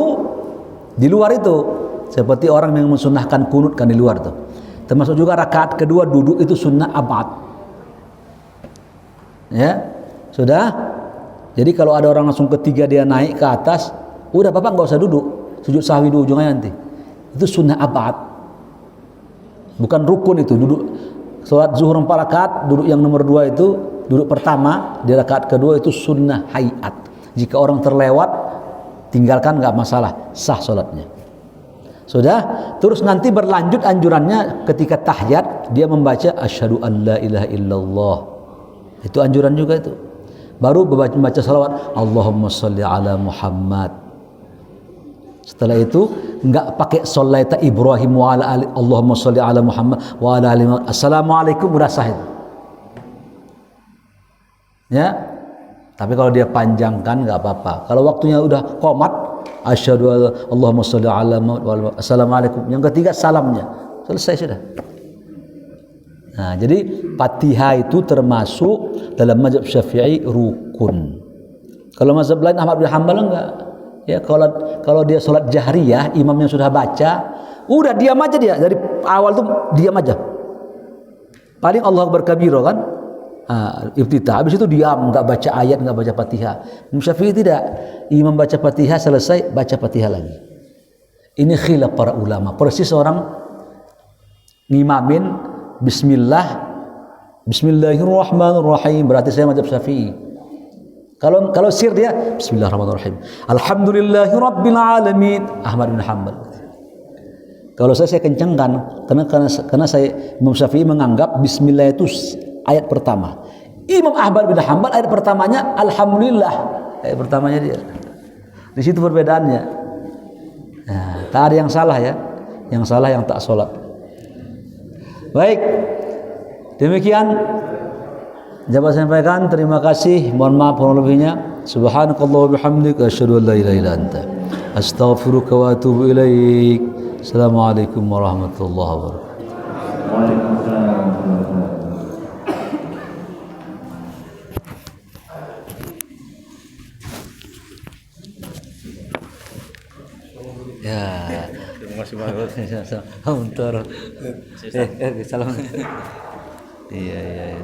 di luar itu, seperti orang yang mensunnahkan kunut kan di luar itu. Termasuk juga rakaat kedua duduk itu sunnah ab'ad. Ya, sudah. Jadi kalau ada orang langsung ketiga dia naik ke atas, udah Bapak nggak usah duduk, sujud sahwi di ujungnya nanti. Itu sunnah ab'ad, bukan rukun itu. Duduk sholat zuhur 4 rakaat, duduk yang nomor 2 itu, duduk pertama di rakaat kedua itu sunnah hayat. Jika orang terlewat, tinggalkan nggak masalah, sah sholatnya. Sudah. Terus nanti berlanjut anjurannya ketika tahiyat dia membaca asyhadu an la ilaha illallah. Itu anjuran juga itu. Baru membaca salawat Allahumma sholli ala Muhammad. Setelah itu enggak pakai sholaita Ibrahim wa ala ali Allahumma sholli ala Muhammad wa ala ali Assalamualaikum, udah sah itu. Ya. Tapi kalau dia panjangkan enggak apa-apa. Kalau waktunya udah qomat asyhadu Allahumma sholli ala Muhammad Assalamualaikum. Yang ketiga salamnya. Selesai sudah. Nah, jadi Fatihah itu termasuk dalam mazhab Syafi'i rukun. Kalau mazhab lain Ahmad bin Hanbal enggak. Ya, kalau dia sholat jahriyah, imamnya sudah baca, udah diam aja dia dari awal tuh diam aja. Paling Allah berkabiro kan, iftitah. Habis itu diam, enggak baca ayat, enggak baca Fatihah. Imam Syafi'i tidak. Imam baca Fatihah selesai, baca Fatihah lagi. Ini khilaf para ulama. Persis orang ngimamin Bismillahirrahmanirrahim, berarti saya mazhab Syafi'i. Kalau sir dia Bismillahirrahmanirrahim, Alhamdulillahirabbil alamin, Ahmad bin Hanbal. Kalau saya kencangkan karena saya Imam Syafi'i menganggap bismillah itu ayat pertama. Imam Ahmad bin Hanbal ayat pertamanya alhamdulillah. Ayat pertamanya dia. Di situ perbedaannya. Nah, tak ada yang salah ya. Yang salah yang tak sholat. Baik. Demikian dapat sampaikan. Terima kasih. Mohon maaf kurang lebihnya. Subhanakallah wa bihamdika asyhadu an la ilaha illa anta astaghfiruka wa atubu ilaik. Assalamualaikum warahmatullahi wabarakatuh. Waalaikumsalam. Ya. Terima kasih banget. Untuk salam. Iya.